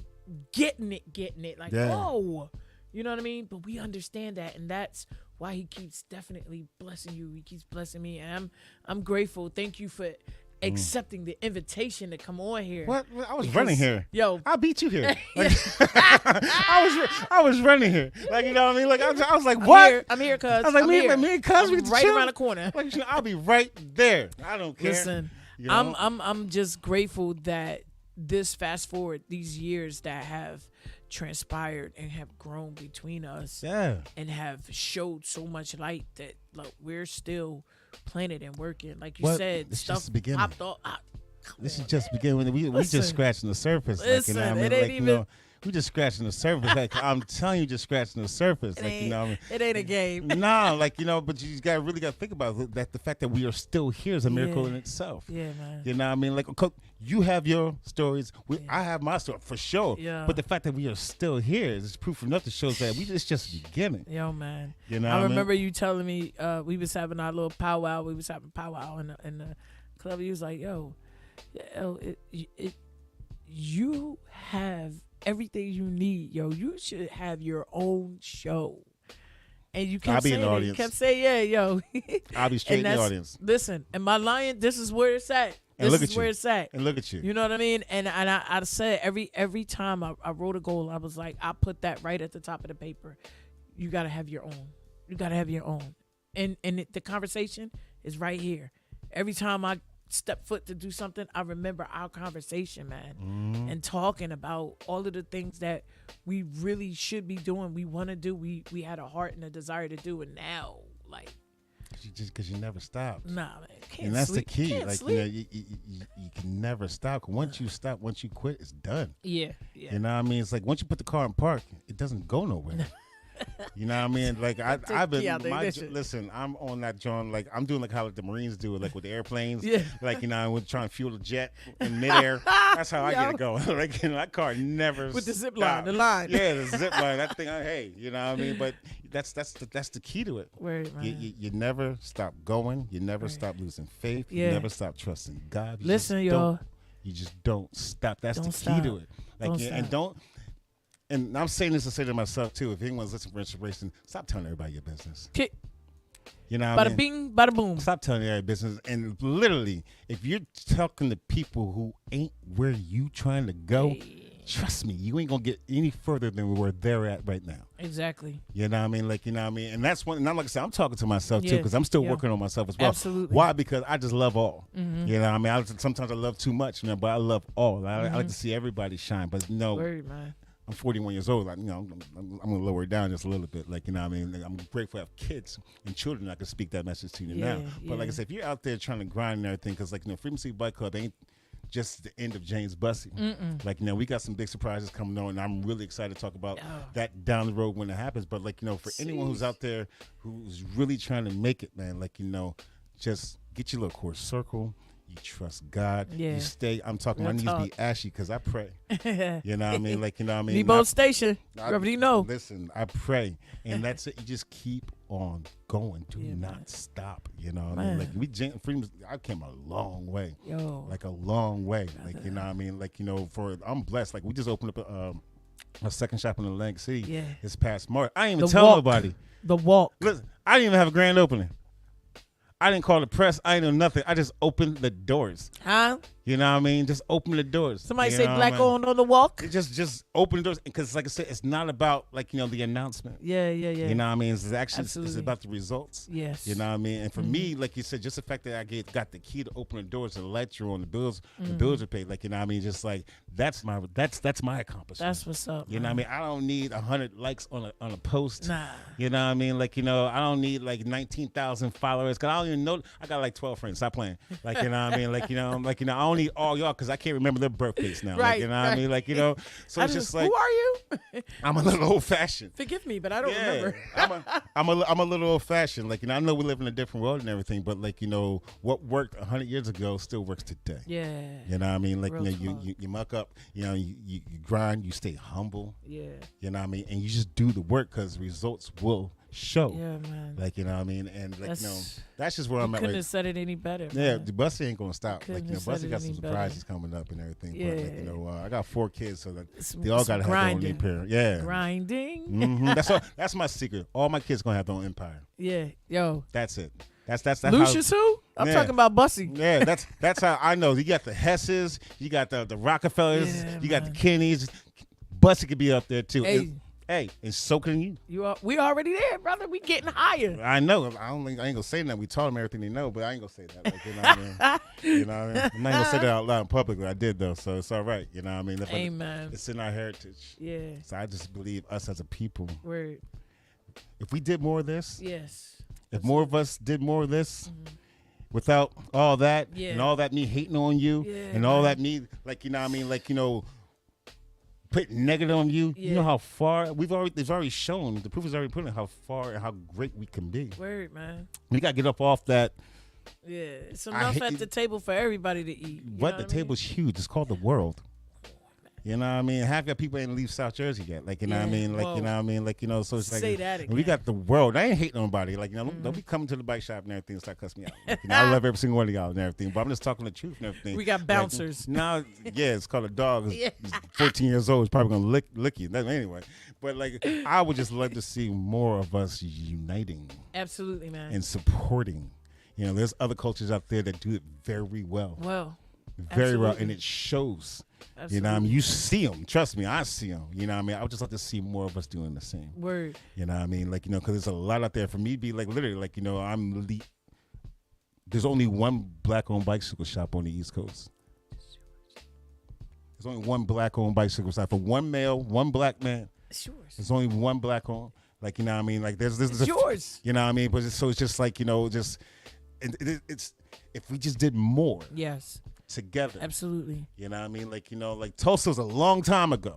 getting it like, Yeah. oh, you know what I mean? But we understand that, and that's why He keeps definitely blessing you. He keeps blessing me, and I'm grateful. Thank you for accepting the invitation to come on here. What? I was running here. Yo, I beat you here. Like, I was running here. Like, you know what I mean? Like, I was like, what? I'm here, cuz. I was like, me and cuz, we I'm get to right chill. around the corner. Like, I'll be right there. I don't care. Listen, You know? I'm just grateful that this fast forward these years that have transpired and have grown between us, Yeah. and have showed so much light that, like, we're still planning and working. Like you What? said, It's stuff just the beginning. popped off. This is just beginning. We Listen. just scratching the surface. Like, you know what I Listen, mean? it ain't Like, you even- know, we just scratching the surface. Like I'm telling you, just scratching the surface. Like you know, what I mean? It ain't a game. Nah, like you know, but you really got to think about it, that the fact that we are still here is a miracle in itself. Yeah, man. You know what I mean? Like you have your stories, I have my story for sure. Yeah. But the fact that we are still here is proof enough to show that it's just the beginning. Yo, man. You know, I remember you telling me we was having our little powwow. We was having powwow in the club. He was like, "Yo, you have everything you need. Yo, you should have your own show." And you kept saying it. You kept saying, "Yeah, yo." I'll be straight in the audience. Listen, and my lion, this is where it's at. This is where it's at. And look at you. You know what I mean? And I said every time I wrote a goal, I was like, I put that right at the top of the paper. You got to have your own. You got to have your own. And the conversation is right here. Every time I step foot to do something, I remember our conversation, man, and talking about all of the things that we really should be doing. We want to do. We had a heart and a desire to do, and now, like, because you never stopped. Nah, man, can't and that's sleep. the key. Can't like sleep. you know, you can never stop. Once you stop, once you quit, it's done. Yeah. You know what I mean? It's like once you put the car in park, it doesn't go nowhere. You know what I mean? Like I've been listen, I'm on that joint, like I'm doing like how the Marines do it, like with the airplanes. Yeah. Like, you know, we're trying to fuel the jet in midair. That's how I get it going. Like, you know, that car never with the zip stopped. line, the line. Yeah, the zip line. That thing, hey, you know what I mean? But that's the key to it. Word, man. You never stop going. You never stop losing faith. Yeah. You never stop trusting God. Listen, y'all. You just don't stop. That's the key stop. to it. Like, and don't. And I'm saying this to say to myself too. If anyone's listening for inspiration, stop telling everybody your business. You know, bada bing, bada boom. Stop telling everybody business. And literally, if you're talking to people who ain't where you trying to go, trust me, you ain't gonna get any further than where they're at right now. Exactly. You know what I mean? Like, you know what I mean? And that's one. And I'm like I said, I'm talking to myself too, because I'm still working on myself as well. Absolutely. Why? Because I just love all. You know what I mean? Sometimes I love too much, but I love all. I like to see everybody shine. But no. Word, man. I'm 41 years old. Like, you know, I'm going to lower it down just a little bit. Like, you know what I mean? Like, I'm grateful to have kids and children. I can speak that message to you now. But like I said, if you're out there trying to grind and everything, because, like, you know, Freedom City Bike Club ain't just the end of James Bussey. Like, you know, we got some big surprises coming on, and I'm really excited to talk about that down the road when it happens. But, like, you know, for anyone who's out there who's really trying to make it, man, like, you know, just get your little core circle. You trust God. You stay. I'm talking. My knees be ashy because I pray. You know what I mean? Like, you know what I mean? Nebo Station. You already know. Listen, I pray, and that's it. You just keep on going. Do not stop. You know what I mean? Like Freedom, I came a long way. Like a long way. Like, you know what I mean? Like, you know, I'm blessed. Like, we just opened up a second shop in Atlantic City this past March. I didn't even tell nobody. The walk. Listen, I didn't even have a grand opening. I didn't call the press. I didn't know nothing. I just opened the doors. Huh? You know what I mean? Just open the doors. Somebody say black on the walk. Just open the doors, because like I said, it's not about, like, you know, the announcement. Yeah. You know what I mean? It's actually it's about the results. Yes. You know what I mean? And for me, like you said, just the fact that I got the key to open the doors, and the lights are on, the bills are paid. Like, you know what I mean? Just like that's my accomplishment. That's what's up. You know what I mean? I don't need 100 likes on a post. Nah. You know what I mean? Like, you know, I don't need like 19,000 followers, because I don't even know. I got like 12 friends. Stop playing. Like, you know what I mean? Like, you know, I don't need all y'all, because I can't remember their birthdays now. Right. Like, you know what I mean? Like, you know, so it's just like, who are you? I'm a little old fashioned. Forgive me, but I don't remember. I'm a little old fashioned. Like, you know, I know we live in a different world and everything, but like, you know, what worked 100 years ago still works today. Yeah. You know what I mean? Like, Real you know, you muck up, you know, you grind, you stay humble. Yeah. You know what I mean? And you just do the work, because results will show. Yeah, man. Like, you know what I mean? And like, you know, that's just where I'm at. Couldn't have said it any better. Yeah, man. the Bussy ain't gonna stop. Couldn't like, you know, have Bussy said got it some any surprises coming up and everything. Yeah. But like, you know, I got 4 kids, so that Some- they all gotta some have grinding. their own empire. Yeah. Grinding. That's my secret. All my kids gonna have their own empire. Yeah. Yo. That's it. That's Lucius who? I'm talking about Bussy. Yeah, that's how I know. You got the Hesses, you got the Rockefellers, you got the Kennys. Bussy could be up there too. Hey. And so can you. We already there, brother. We getting higher. I know. I ain't gonna say that. We taught them everything they know, but I ain't gonna say that. Like, you know what I mean? You know what I mean? I'm not gonna say that out loud publicly. I did though, so it's all right. You know what I mean? Amen. It's in our heritage. Yeah. So I just believe us as a people. Word. If we did more of this, Yes. if more of us did more of this, without all that and all that me hating on you and all that me, like, you know what I mean? Like, you know, put negative on you. Yeah. You know how far they've already shown, the proof is already put in how far and how great we can be. Word, man. We got to get up off that. Yeah, it's enough at the table for everybody to eat. But the table's huge. It's called the world. You know what I mean? Half your people ain't leave South Jersey yet. Like, you know what I mean? Like, you know what I mean? Like, you know, so it's like, say that again. We got the world. I ain't hating on nobody. Like, you know, don't be coming to the bike shop and everything and start cussing me out. Like, you know, I love every single one of y'all and everything, but I'm just talking the truth and everything. We got bouncers. Like, now, yeah, it's called a dog. It's 14 years old. It's probably going to lick you. Anyway, but like, I would just love to see more of us uniting. Absolutely, man. And supporting. You know, there's other cultures out there that do it very well. Very well, and it shows. Absolutely. You know what I mean? You see them. Trust me, I see them. You know what I mean? I would just like to see more of us doing the same. Word. You know what I mean? Like, you know, because there's a lot out there. For me to be like, literally, like, you know, there's only one black-owned bicycle shop on the East Coast. There's only one black-owned bicycle shop. For one male, one black man. It's yours. There's only one black-owned. Like, you know what I mean? Like, there's it's yours. You know what I mean? But it's just like, you know, it's if we just did more. Yes. Together. Absolutely. You know what I mean? Like, you know, like Tulsa was a long time ago.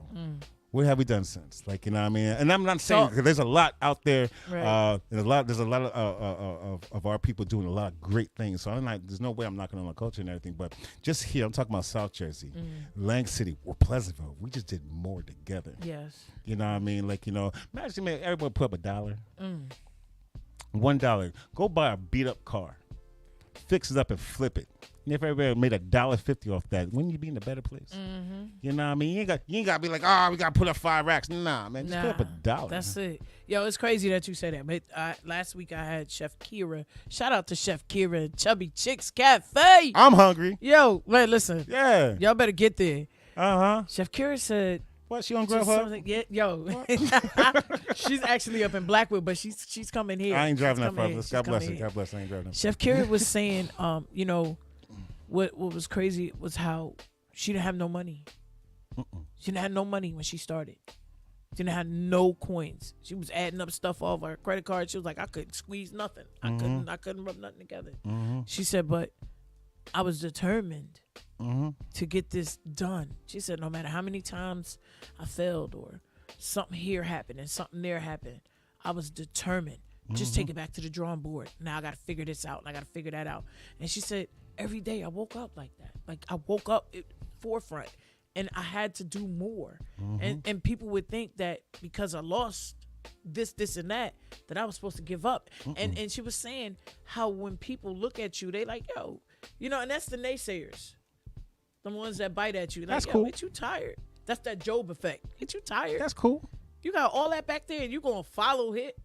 What have we done since? Like, you know what I mean? And I'm not saying, because there's a lot out there. Right. There's a lot of our people doing a lot of great things. So there's no way I'm knocking on our culture and everything. But just here, I'm talking about South Jersey, Lang City, or Pleasantville. We just did more together. Yes. You know what I mean? Like, you know, imagine everybody put up $1. $1. Go buy a beat up car. Fix it up and flip it. And if everybody made $1.50 off that, wouldn't you be in a better place? You know what I mean? You ain't got to be like, we got to put up 5 racks. Nah, man, just put up $1. That's it. Yo, it's crazy that you say that. But last week I had Chef Kira. Shout out to Chef Kira and Chubby Chicks Cafe. I'm hungry. Yo, wait, listen. Yeah. Y'all better get there. Chef Kira said. What, she on Grubhub? Yeah, yo. She's actually up in Blackwood, but she's coming here. I ain't driving that far. God bless her. God bless her. I ain't driving that. Chef Kira was saying, you know, what was crazy was how she didn't have no money. She didn't have no money when she started. She didn't have no coins. She was adding up stuff off her credit card. She was like, I couldn't squeeze nothing. I couldn't rub nothing together. She said, but I was determined to get this done. She said, no matter how many times I failed or something here happened and something there happened, I was determined. Just take it back to the drawing board. Now I got to figure this out and I got to figure that out. And she said, every day I woke up like that. Like I woke up at forefront and I had to do more. And people would think that because I lost this and that I was supposed to give up. And she was saying how when people look at you, they like, yo, you know, and that's the naysayers. The ones that bite at you. Like, that's cool. Ain't you tired? That's that Job effect. Ain't you tired? That's cool. You got all that back there and you going to follow it?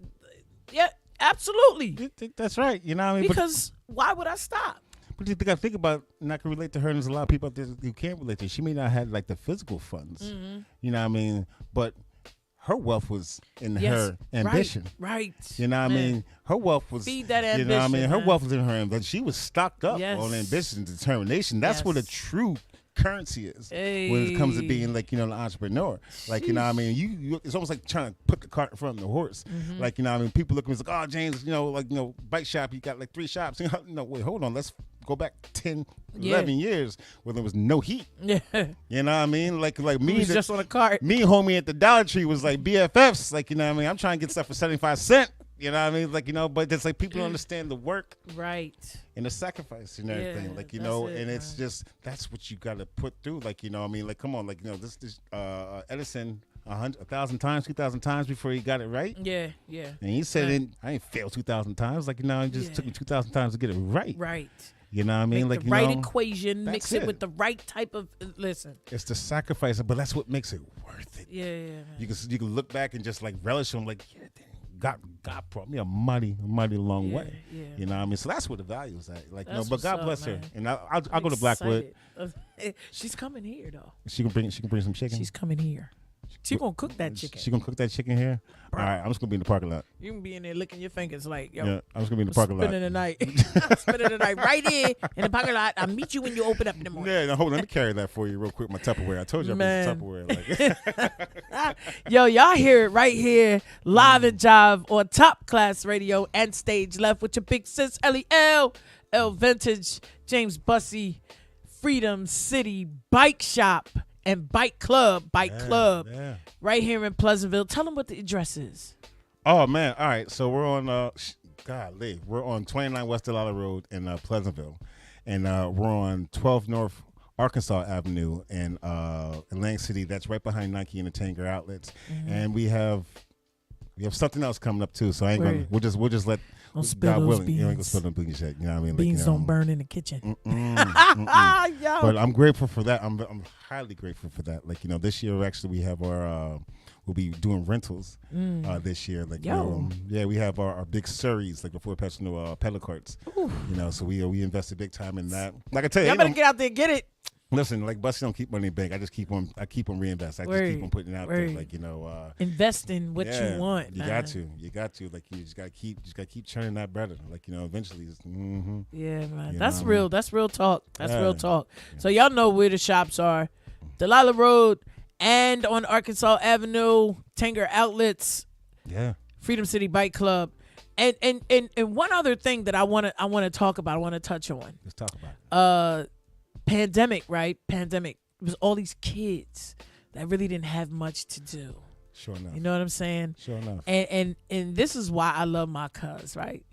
Yeah, absolutely. That's right. You know what I mean? Because why would I stop? But you think I think about, and I can relate to her, and there's a lot of people out there who can't relate to her. She may not have like the physical funds. You know what I mean? But her wealth was in her ambition. Right. You know what I mean? Her wealth was. Feed that ambition. You know what I mean? Her wealth was in her ambition. She was stocked up on ambition and determination. That's what a true currency is when it comes to being like, you know, an entrepreneur. Like, you know what I mean? You it's almost like trying to put the cart in front of the horse. Like, you know what I mean? People look at me like, oh, James, you know, like, you know, bike shop, you got like 3 shops. No, wait, hold on. Let's go back 10, 11 years where there was no heat. Yeah. You know what I mean? Like me. Was just on a cart. Me and homie at the Dollar Tree was like BFFs. Like, you know what I mean? I'm trying to get stuff for 75 cents. You know what I mean? Like, you know, but it's like people don't understand the work. Right. And the sacrifice and everything. Like, you know, and it's just, that's what you got to put through. Like, you know what I mean? Like, come on. Like, you know, this Edison 1,000 times, 2,000 times before he got it right. Yeah. And he said, I ain't failed 2,000 times. Like, you know, it just took me 2,000 times to get it right. Right. You know what I mean? Make like the right equation, mix it with the right type of listen. It's the sacrifice, but that's what makes it worth it. Yeah, man. You can look back and just like relish on, like, yeah, God brought me a mighty long way. Yeah. You know what I mean? So that's what the value is at. Like, you know, but God bless her. And I'll go to Blackwood. She's coming here though. She can bring some chicken. She's coming here. She gonna cook that chicken. She gonna cook that chicken here? Bro. All right, I'm just gonna be in the parking lot. You can be in there licking your fingers like, yo. Yeah, I'm just gonna be in the parking lot. Spending the night. Spending the night right here in the parking lot. I'll meet you when you open up in the morning. Yeah, hold on. Let me carry that for you real quick. My Tupperware. I told you I brought Tupperware. Like. Yo, y'all hear it right here, live and jive on Top Class Radio and Stage Left with your big sis, L Vintage, James Bussey, Freedom City Bike Shop and Bike Club, Yeah. right here in Pleasantville. Tell them what the address is. Oh man, all right. So we're on we're on 29 West Delilah Road in Pleasantville, and we're on 12 North Arkansas Avenue in Atlantic City. That's right behind Nike and the Tanger Outlets, and we have something else coming up too. So I ain't gonna. We'll just let. Don't spill God those willing, beans. you ain't gonna spill them beans yet. You know what I mean? Beans like, don't burn in the kitchen. Yo. But I'm grateful for that. I'm highly grateful for that. Like, this year actually we have our we'll be doing rentals this year. Like, we have our big series, like the 4 personal pedal carts. So we invested big time in that. Like I tell you, y'all better get out there and get it. Listen, like Bussy don't keep money in the bank. I just keep on reinvest. I just keep on putting it out there. Like, invest in what you want. You got to. Like, you just gotta keep churning that bread. Like, eventually it's yeah, man. That's real. That's real talk. That's real talk. So y'all know where the shops are. Delilah Road and on Arkansas Avenue, Tanger Outlets. Yeah. Freedom City Bike Club. And one other thing that I wanna talk about, I wanna touch on. Let's talk about it. Pandemic, right? Pandemic. It was all these kids that really didn't have much to do. Sure enough. You know what I'm saying? Sure enough. And this is why I love my cuz, right?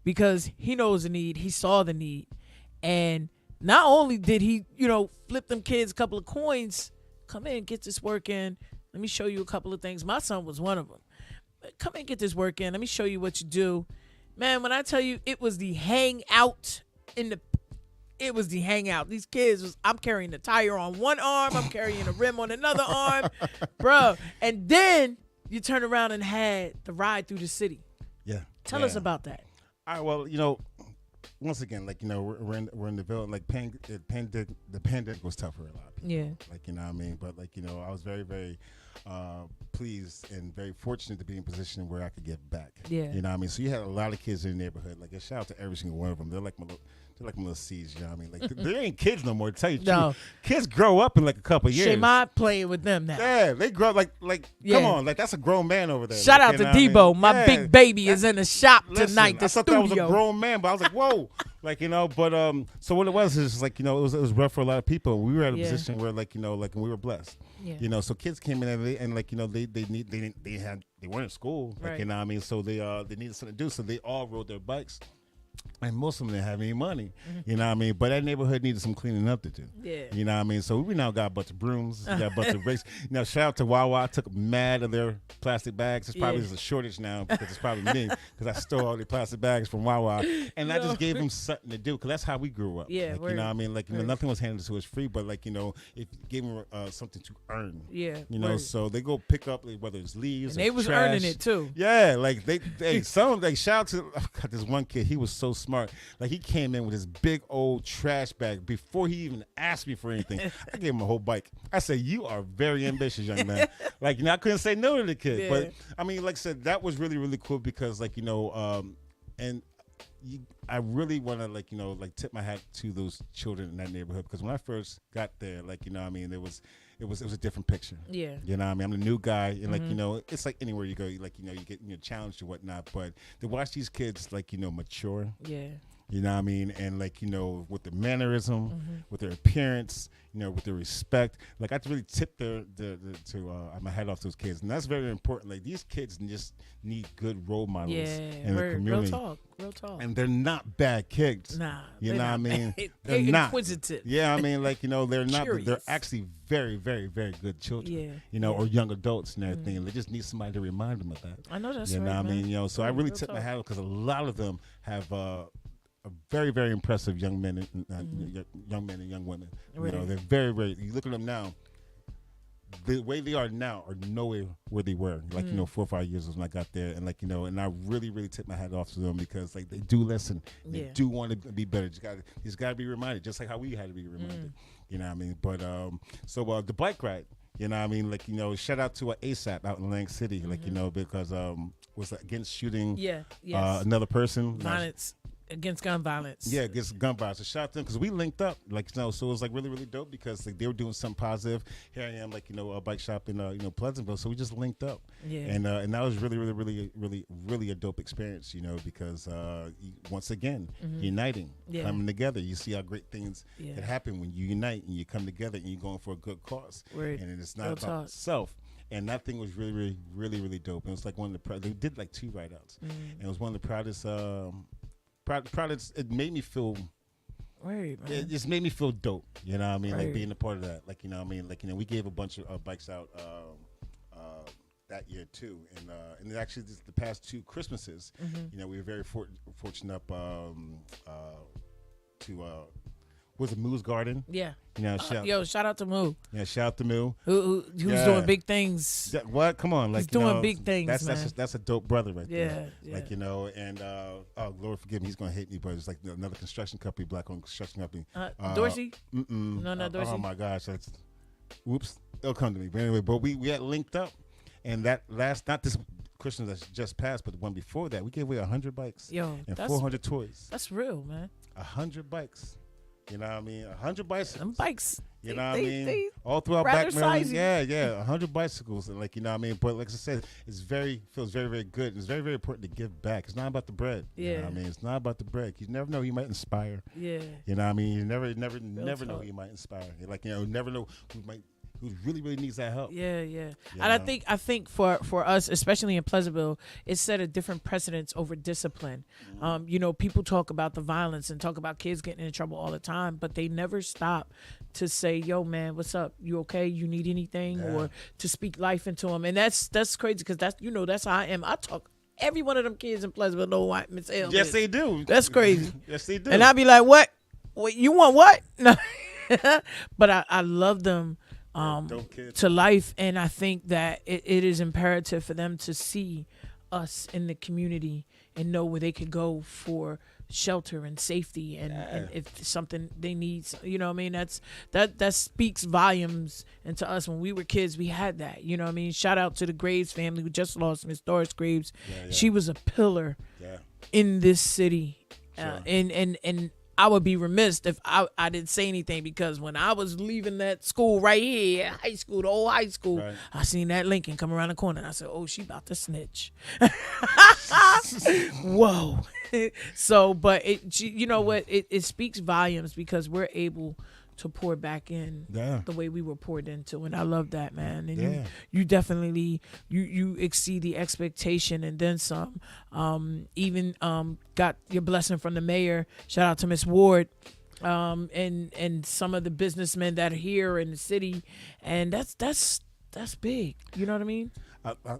Because he knows the need. He saw the need. And not only did he, flip them kids a couple of coins, come in, get this work in. Let me show you a couple of things. My son was one of them. Come in, get this work in. Let me show you what you do. Man, when I tell you it was the hangout it was the hangout. These kids I'm carrying the tire on one arm. I'm carrying a rim on another arm. Bro. And then you turn around and had the ride through the city. Yeah. Tell us about that. All right. Well, once again, like, we're in the village. Like, the pandemic was tough for a lot of people. Yeah. Like, you know what I mean? But, like, I was very, very pleased and very fortunate to be in a position where I could give back. Yeah. You know what I mean? So you had a lot of kids in the neighborhood. Like, a shout out to every single one of them. They're like my little seeds, you know what I mean? Like, they ain't kids no more, to tell you the truth. Kids grow up in like a couple years. Shema playing with them now. Yeah, they grow up come on, like, that's a grown man over there. Shout like, out to Debo. My big baby is in the shop tonight. I thought that was a grown man, but I was like, whoa. Like, but so what it was is like, it was rough for a lot of people. We were at a position where like, and we were blessed. Yeah. So kids came in and like, they weren't in school. Like, right. You know what I mean? So they needed something to do. So they all rode their bikes. And most of them didn't have any money, you know what I mean? But that neighborhood needed some cleaning up to do. Yeah. You know what I mean? So we now got a bunch of brooms, we got a bunch of rakes. Shout out to Wawa. I took mad of their plastic bags. It's probably a shortage now because it's probably me because I stole all the plastic bags from Wawa. And I just gave them something to do because that's how we grew up. Yeah. Like, you know what I mean? Like, nothing was handed to us free, but like, if you gave them something to earn. Yeah. So they go pick up, like, whether it's leaves and or they was trash. earning it too. Yeah. Like, shout out to this one kid. He was so smart. Like, he came in with his big old trash bag before he even asked me for anything. I gave him a whole bike. I said, you are very ambitious, young man. Like, I couldn't say no to the kid. Yeah. But, I mean, like I said, that was really, really cool because, like, I really want to, like, tip my hat to those children in that neighborhood because when I first got there, like, it was a different picture. Yeah. You know what I mean? I'm the new guy and like, it's like anywhere you go, like, you get challenged or whatnot, but to watch these kids, like, mature. Yeah. You know what I mean? And like, with the mannerism, with their appearance, with their respect, like I really tip my hat off to those kids. And that's very important. Like these kids just need good role models in the community. Real talk. And they're not bad kids. Nah. You know what I mean? They're not inquisitive. Yeah, I mean, like, they're not, Curious. they're actually very, very, very good children. Yeah. Or young adults and everything. And they just need somebody to remind them of that. I know that's right. You know what I mean? So I really tip my hat off because a lot of them have a very, very impressive young men and young women. Really? They're very, very. You look at them now. The way they are now are nowhere where they were. Like 4 or 5 years when I got there, and like and I really, really tip my hat off to them because like they do listen. They do want to be better. Just got to be reminded, just like how we had to be reminded. You know what I mean? But so the bike ride. You know what I mean? Like, shout out to ASAP out in Atlantic City. Like, because was against shooting another person. Violence. against gun violence. Yeah, against gun violence. So shout out to them because we linked up, like, you know, so it was like really, really dope because like they were doing something positive. Here I am, like, you know, a bike shop in you know, Pleasantville. So we just linked up. Yeah. And that was really, really, really, really, really a dope experience, you know, because once again, uniting, coming together. You see how great things can happen when you unite and you come together and you're going for a good cause. Word. And it's not about self. And that thing was really, really, really, really dope. And it was like one of the they did like 2 write-outs. And it was one of the proudest. Proudest. It made me feel. Right, man. It just made me feel dope. You know what I mean? Like being a part of that. Like, you know what I mean? Like, you know, we gave a bunch of bikes out that year too. And actually just the past 2 Christmases, you know, we were very fortunate up to was it Moo's Garden? Yeah. You know, shout out to Moo. Yeah, shout out to Moo. Who's doing big things. What? Come on. Like, he's doing big things, man. That's a dope brother right there. Yeah. Like, you know, and, Lord forgive me, he's going to hate me, but it's like another construction company, black-owned construction company. Dorsey? Mm-mm. No, not Dorsey. Oh, my gosh. Whoops. It'll come to me. But anyway, but we had linked up, and that not this Christmas that's just passed, but the one before that, we gave away 100 bikes. Yo, and 400 toys. That's real, man. 100 bikes. You know what I mean? 100 bicycles. Them bikes. You know what I mean? All throughout Black Maryland. Yeah. 100 bicycles. And like, you know what I mean? But like I said, feels very, very good. It's very, very important to give back. It's not about the bread. Yeah. You know what I mean? It's not about the bread. You never know who you might inspire. Yeah. You know what I mean? You never know who you might inspire. Like, you know, never know who really, really needs that help. Yeah. And I think for us, especially in Pleasantville, it set a different precedence over discipline. You know, people talk about the violence and talk about kids getting in trouble all the time, but they never stop to say, yo, man, what's up? You okay? You need anything? Or to speak life into them. And that's crazy because that's how I am. I talk. Every one of them kids in Pleasantville know who Miss L is. Yes, they do. That's crazy. Yes, they do. And I'd be like, what? You want what? No. But I love them. To life, and I think that it is imperative for them to see us in the community and know where they could go for shelter and safety and if something they need, you know what I mean, that speaks volumes. And to us when we were kids, we had that, you know what I mean. Shout out to the Graves family. We just lost Miss Doris Graves. She was a pillar in this city. Sure. And I would be remiss if I didn't say anything, because when I was leaving that school right here, high school, the old high school, I seen that Lincoln come around the corner. And I said, oh, she about to snitch. Whoa. So, but you know what? It speaks volumes because we're able to pour back in the way we were poured into, and I love that, man. And you definitely you exceed the expectation and then some. Even got your blessing from the mayor. Shout out to Miss Ward, and some of the businessmen that are here in the city, and that's big. You know what I mean?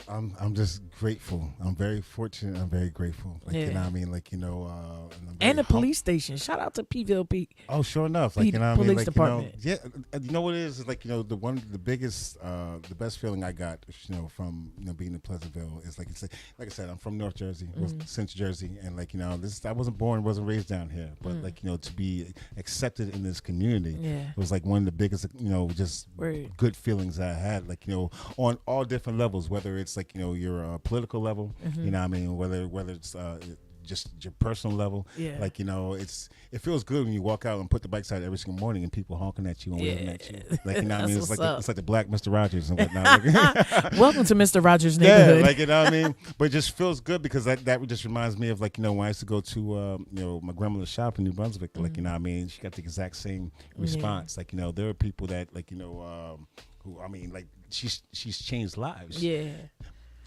I'm just grateful. I'm very fortunate. I'm very grateful. Like, you know what I mean? Like, you know, and the police station. Shout out to PVLP. Oh, sure enough. Like, you know what I mean? Police like, department. You know, you know what it is? Is like, you know, the biggest, the best feeling I got, you know, from, you know, being in Pleasantville is like I said, I'm from North Jersey, Central Jersey, and like, you know, I wasn't born, wasn't raised down here, but like, you know, to be accepted in this community, it was like one of the biggest, you know, just good feelings I had. Like, you know, on all different levels, whether it's like, you know, your political level, you know what I mean, whether it's just your personal level, like, you know, it feels good when you walk out and put the bikes out every single morning and people honking at you and waving at you, like, you know what I mean. It's like the black Mr. Rogers and whatnot. Welcome to Mr. Rogers' neighborhood. Yeah, like, you know what I mean. But it just feels good because that just reminds me of, like, you know, when I used to go to you know, my grandmother's shop in New Brunswick, like, you know what I mean, she got the exact same response. Like, you know, there are people that, like, you know, who, I mean, like, she's changed lives.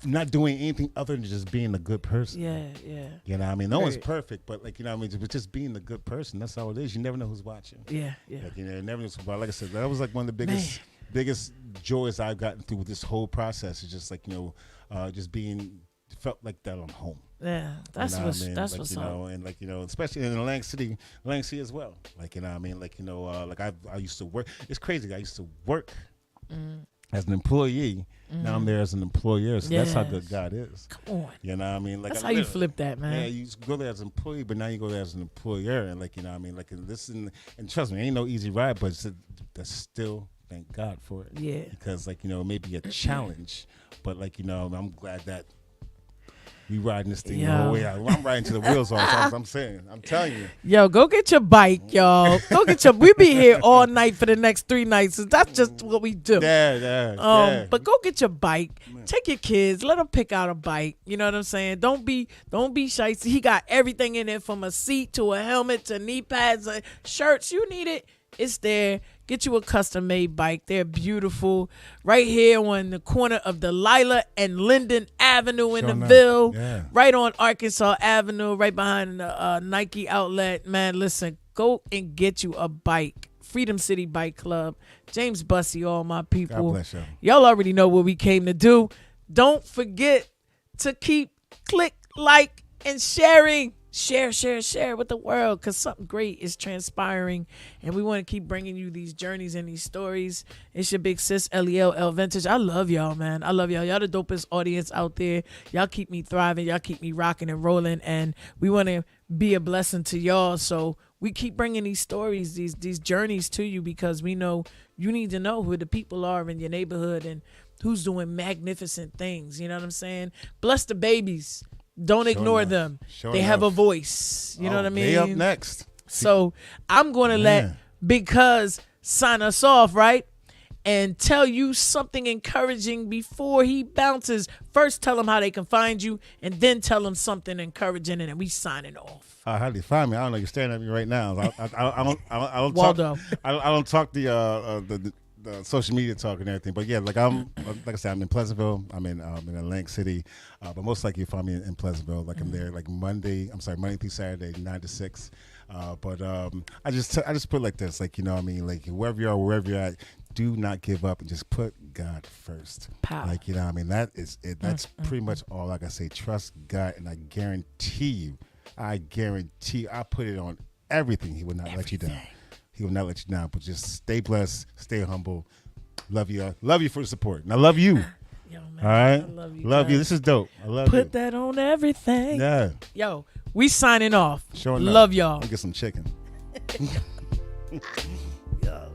Not doing anything other than just being a good person. You know what I mean? No one's perfect, but, like, you know what I mean, but just being a good person, that's all it is. You never know who's watching. Like, you know, you never know who's watching. Like I said, that was like one of the biggest joys I've gotten through with this whole process. Is just like, you know, just felt like that I'm home. Yeah, that's what's that's like, what's you know, and like, you know, especially in Lang City as well. Like, you know what I mean? Like, you know, like I used to work. It's crazy. I used to work as an employee. Now I'm there as an employer. So that's how good God is. Come on. You know what I mean? Like, that's how you flip that, man. Yeah, you go there as an employee, but now you go there as an employer. And, like, you know what I mean? Like, and trust me, ain't no easy ride, but that's still, thank God for it. Yeah. Because, like, you know, it may be a challenge, but, like, you know, I'm glad that We riding this thing the whole way out. I'm riding to the wheels off. I'm saying. I'm telling you. Yo, go get your bike, y'all. Go get your. We be here all night for the next 3 nights. So that's just what we do. Yeah. But go get your bike. Take your kids. Let them pick out a bike. You know what I'm saying? Don't be shy. He got everything in it, from a seat to a helmet to knee pads, shirts. You need it. It's there. Get you a custom-made bike. They're beautiful. Right here on the corner of Delilah and Linden Avenue in the Ville. Yeah. Right on Arkansas Avenue, right behind the Nike outlet. Man, listen, go and get you a bike. Freedom City Bike Club. James Bussey, all my people. God bless y'all. Y'all already know what we came to do. Don't forget to click, like, and sharing. Share with the world, because something great is transpiring, and we want to keep bringing you these journeys and these stories. It's your big sis, LEL Vintage. I love y'all, man. I love y'all. Y'all the dopest audience out there. Y'all keep me thriving. Y'all keep me rocking and rolling, and we want to be a blessing to y'all. So we keep bringing these stories, these journeys to you, because we know you need to know who the people are in your neighborhood and who's doing magnificent things. You know what I'm saying? Bless the babies. Don't ignore them. They have a voice. You know what I mean? They up next. So I'm going to let Big Cuz sign us off, right? And tell you something encouraging before he bounces. First, tell them how they can find you, and then tell them something encouraging, and then we signing off. How do you find me? I don't know. You're staring at me right now. I don't Waldo. I don't talk the social media talk and everything, but yeah, like I said, I'm in Pleasantville. I'm in Atlantic City, but most likely you find me in Pleasantville. Like I'm there like Monday through Saturday, 9 to 6. But I just put it like this, like, you know what I mean, like wherever you are, wherever you're at, do not give up and just put God first. Power. Like, you know what I mean, that is it. That's pretty much all. Like I say, trust God, and I guarantee you, I put it on everything. He will not let you down. He will not let you down, but just stay blessed, stay humble. Love you. Love you for the support. And I love you. Yo, man, all right? I love you. This is dope. I love you. Put that on everything. Yeah. Yo, we signing off. Sure enough. Love y'all. I'll get some chicken. Yo.